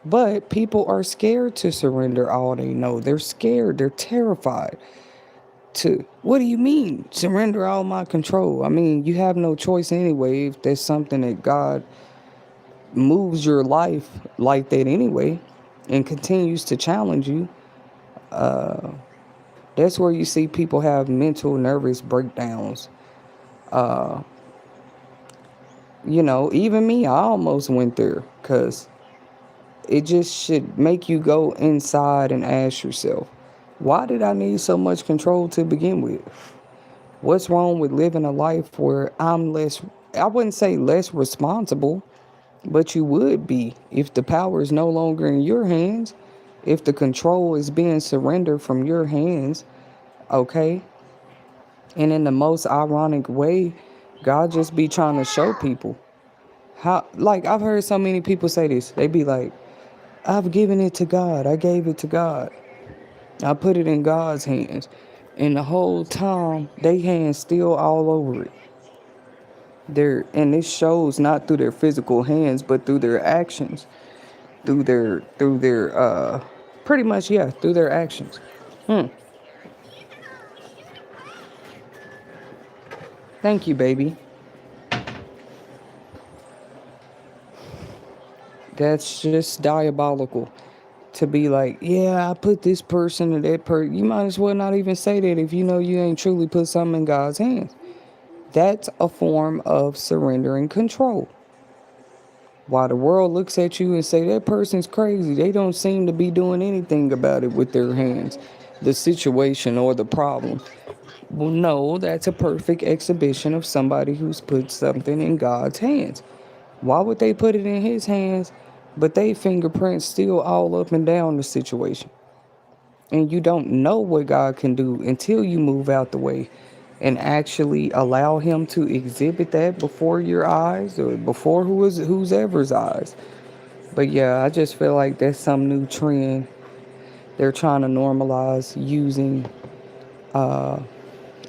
But people are scared to surrender all they know. They're scared. They're terrified to. What do you mean? Surrender all my control. I mean, you have no choice anyway. If there's something that God moves your life like that anyway and continues to challenge you, that's where you see people have mental nervous breakdowns. Even me, I almost went there because it just should make you go inside and ask yourself, why did I need so much control to begin with? What's wrong with living a life where I wouldn't say less responsible, but you would be if the power is no longer in your hands, if the control is being surrendered from your hands, okay? And in the most ironic way, God just be trying to show people how, like, I've heard so many people say this. They be like, I've given it to God. I gave it to God. I put it in God's hands. And the whole time, they hands still all over it. And this shows not through their physical hands, but through their actions, pretty much, yeah, through their actions. Hmm. Thank you, baby. That's just diabolical. To be like, yeah, I put this person or that person. You might as well not even say that if you know you ain't truly put something in God's hands. That's a form of surrendering control. While the world looks at you and say that person's crazy, they don't seem to be doing anything about it with their hands, the situation or the problem. Well, no, that's a perfect exhibition of somebody who's put something in God's hands. Why would they put it in his hands, but they fingerprints still all up and down the situation? And you don't know what God can do until you move out the way and actually allow him to exhibit that before your eyes or before who's ever's eyes. But yeah, I just feel like that's some new trend they're trying to normalize using,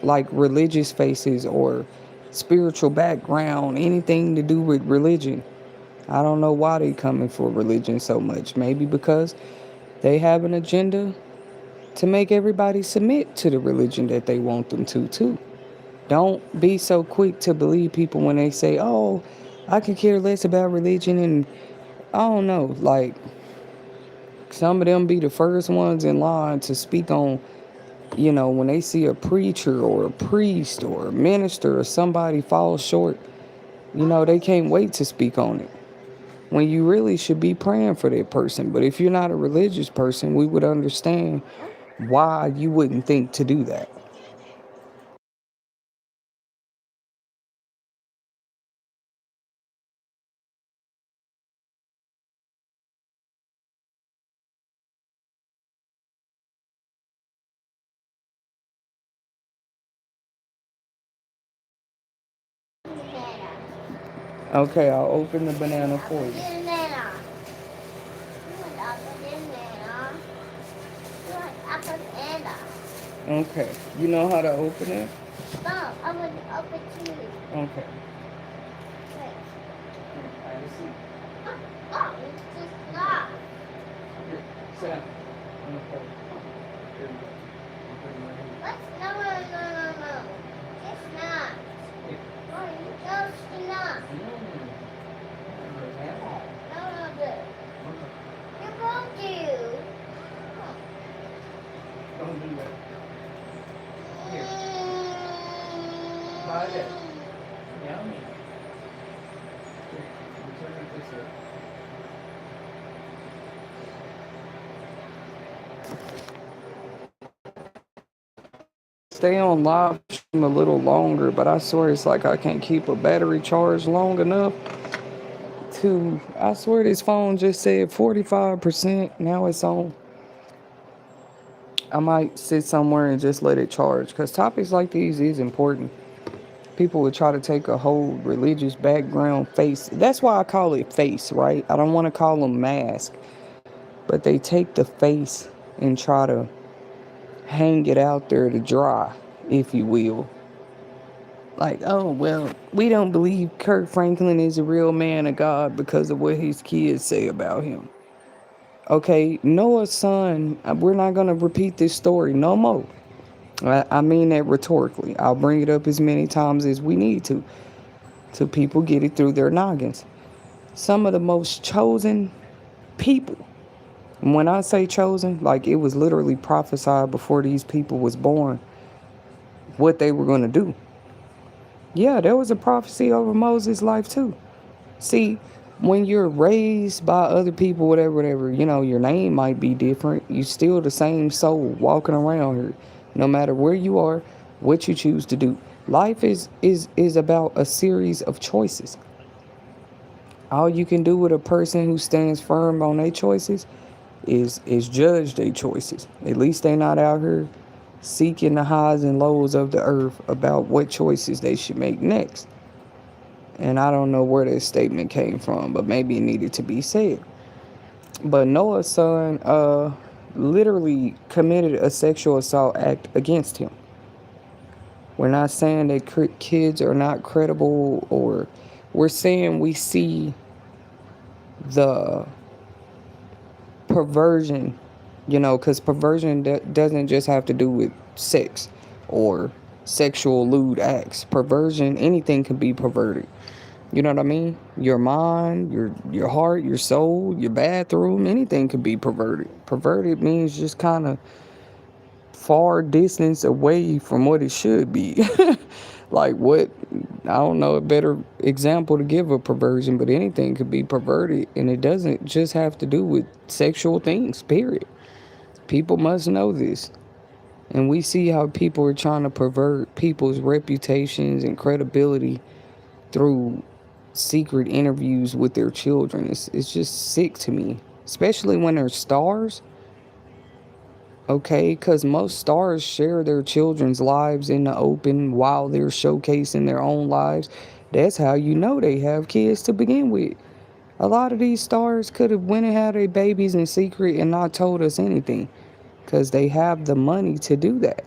like religious faces or spiritual background, anything to do with religion. I don't know why they coming for religion so much. Maybe because they have an agenda to make everybody submit to the religion that they want them to too. Don't be so quick to believe people when they say, "Oh, I could care less about religion," and I don't know, like some of them be the first ones in line to speak on, when they see a preacher or a priest or a minister or somebody fall short, they can't wait to speak on it. When you really should be praying for that person. But if you're not a religious person, we would understand why you wouldn't think to do that. Okay, I'll open the banana for you. Banana. You want apple banana. You want apple banana. Okay. You know how to open it? No, I want apple too. Okay. Wait. Here, have a seat. Oh, it's just not. Here, sit down. I'm gonna put it. Here we go. I'm putting it right here. What? No, no, no, no, no. It's not. Here. No, it's not. No, no, no. You're going to. Don't do that. Here. Try that. Yummy. Here, you turn it this way. Stay on live stream a little longer, but I swear it's like I can't keep a battery charged long enough to. I swear this phone just said 45%. Now it's on. I might sit somewhere and just let it charge because topics like these is important. People would try to take a whole religious background face. That's why I call it face, right? I don't want to call them mask, but they take the face and try to hang it out there to dry, if you will. Like, oh, well, we don't believe Kirk Franklin is a real man of God because of what his kids say about him. Okay, Noah's son, we're not going to repeat this story no more. I mean that rhetorically. I'll bring it up as many times as we need to till people get it through their noggins. Some of the most chosen people. And when I say chosen, like it was literally prophesied before these people was born what they were going to do. Yeah, there was a prophecy over Moses' life too. See, when you're raised by other people, whatever, your name might be different. You still the same soul walking around here, no matter where you are, what you choose to do. Life is about a series of choices. All you can do with a person who stands firm on their choices is judge their choices. At least they not out here seeking the highs and lows of the earth about what choices they should make next. And I don't know where this statement came from, but maybe it needed to be said. But Noah's son literally committed a sexual assault act against him. We're not saying that kids are not credible, or we're saying we see the perversion, because perversion doesn't just have to do with sex or sexual lewd acts. Perversion, anything can be perverted. You know what I mean? Your mind, your heart, your soul, your bathroom, anything could be perverted. Perverted means just kind of far distance away from what it should be. Like what, I don't know a better example to give of perversion, but anything could be perverted, and it doesn't just have to do with sexual things, period. People must know this. And we see how people are trying to pervert people's reputations and credibility through secret interviews with their children. It's just sick to me, especially when they're stars. Okay, because most stars share their children's lives in the open while they're showcasing their own lives. That's how you know they have kids to begin with. A lot of these stars could have went and had their babies in secret and not told us anything because they have the money to do that.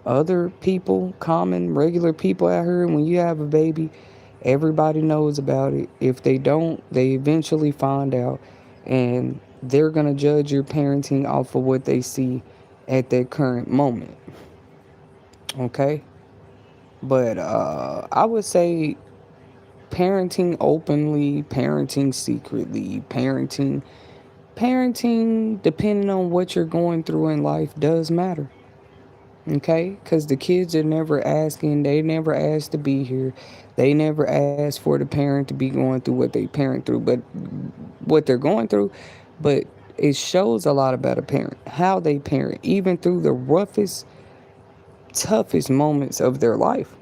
Other people, common, regular people out here, when you have a baby, everybody knows about it. If they don't, they eventually find out, and they're going to judge your parenting off of what they see at that current moment. Okay? But I would say parenting openly, parenting secretly, parenting depending on what you're going through in life does matter. Okay, because the kids are never asking, they never asked to be here, they never asked for the parent to be going through what they parent through, but what they're going through. But it shows a lot about a parent, how they parent, even through the roughest, toughest moments of their life.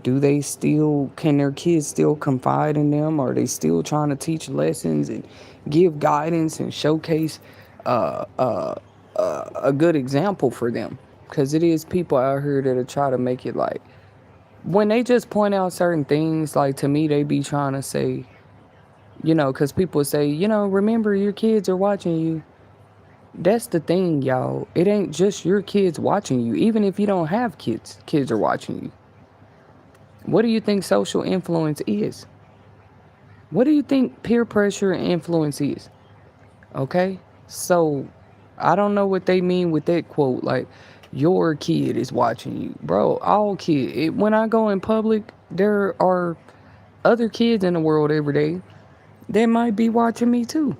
Can their kids still confide in them? Are they still trying to teach lessons and give guidance and showcase uh, uh, a good example for them? Because it is people out here that are trying to make it like, when they just point out certain things, like to me, they be trying to say, because people say, remember your kids are watching you. That's the thing, y'all. It ain't just your kids watching you. Even if you don't have kids, kids are watching you. What do you think social influence is? What do you think peer pressure and influence is? Okay? So, I don't know what they mean with that quote. Like, your kid is watching you. Bro, all kids. When I go in public, there are other kids in the world every day that might be watching me too.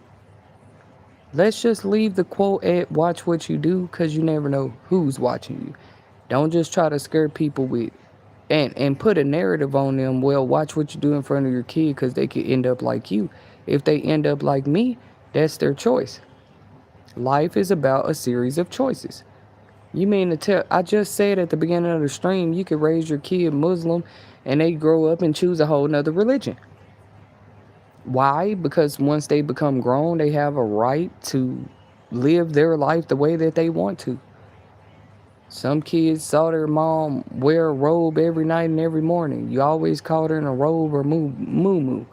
Let's just leave the quote at watch what you do because you never know who's watching you. Don't just try to scare people with and put a narrative on them. Well, watch what you do in front of your kid because they could end up like you. If they end up like me, that's their choice. Life is about a series of choices. You mean to tell? I just said at the beginning of the stream, you could raise your kid Muslim and they grow up and choose a whole nother religion. Why? Because once they become grown, they have a right to live their life the way that they want to. Some kids saw their mom wear a robe every night and every morning. You always called her in a robe or moo.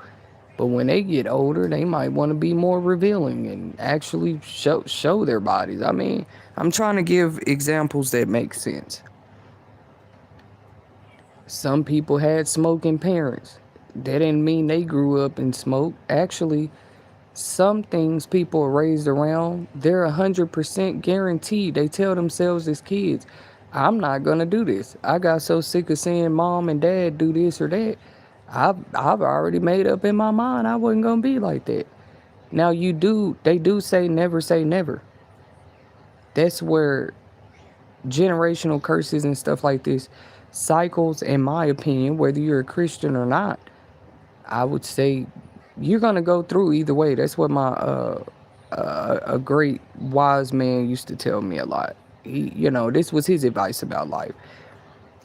But when they get older, they might want to be more revealing and actually show their bodies. I mean, I'm trying to give examples that make sense. Some people had smoking parents. That didn't mean they grew up in smoke. Actually, some things people are raised around, they're 100% guaranteed. They tell themselves as kids, I'm not going to do this. I got so sick of seeing mom and dad do this or that. I've already made up in my mind I wasn't going to be like that. Now they do say never. That's where generational curses and stuff like this cycles, in my opinion, whether you're a Christian or not. I would say you're gonna go through either way. That's what my a great wise man used to tell me a lot. This was his advice about life.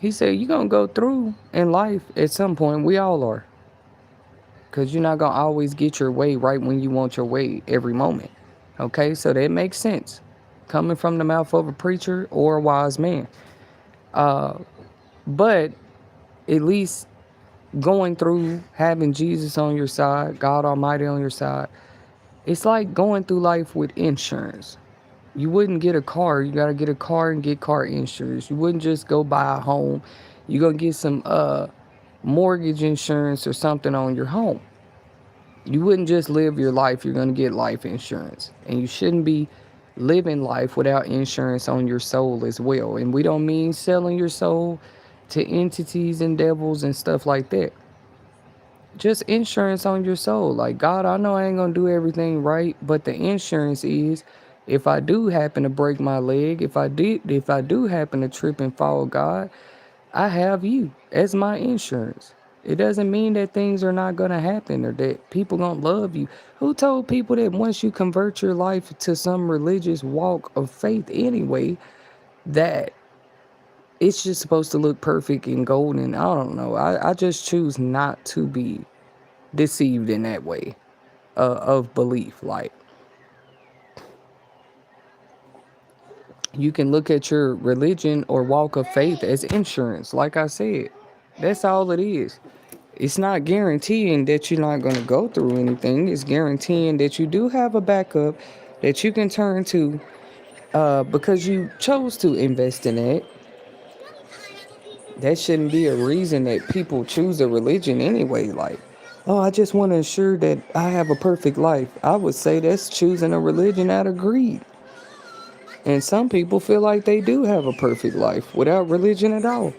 He said you're gonna go through in life at some point. We all are, because you're not gonna always get your way right when you want your way every moment. Okay, so that makes sense, coming from the mouth of a preacher or a wise man. Uh, but at least going through having Jesus on your side, God Almighty on your side, it's like going through life with insurance. You wouldn't get a car, you got to get a car and get car insurance. You wouldn't just go buy a home. You're going to get some mortgage insurance or something on your home. You wouldn't just live your life, you're going to get life insurance. And you shouldn't be living life without insurance on your soul as well. And we don't mean selling your soul to entities and devils and stuff like that. Just insurance on your soul. Like, God, I know I ain't gonna do everything right, but the insurance is, if I do happen to break my leg, if I do happen to trip and fall, God, I have you as my insurance. It doesn't mean that things are not gonna happen or that people gonna love you. Who told people that once you convert your life to some religious walk of faith anyway, that it's just supposed to look perfect and golden? I don't know. I just choose not to be deceived in that way of belief. Like, you can look at your religion or walk of faith as insurance. Like I said, that's all it is. It's not guaranteeing that you're not going to go through anything. It's guaranteeing that you do have a backup that you can turn to because you chose to invest in it. That shouldn't be a reason that people choose a religion anyway. Like, oh, I just want to ensure that I have a perfect life. I would say that's choosing a religion out of greed. And some people feel like they do have a perfect life without religion at all.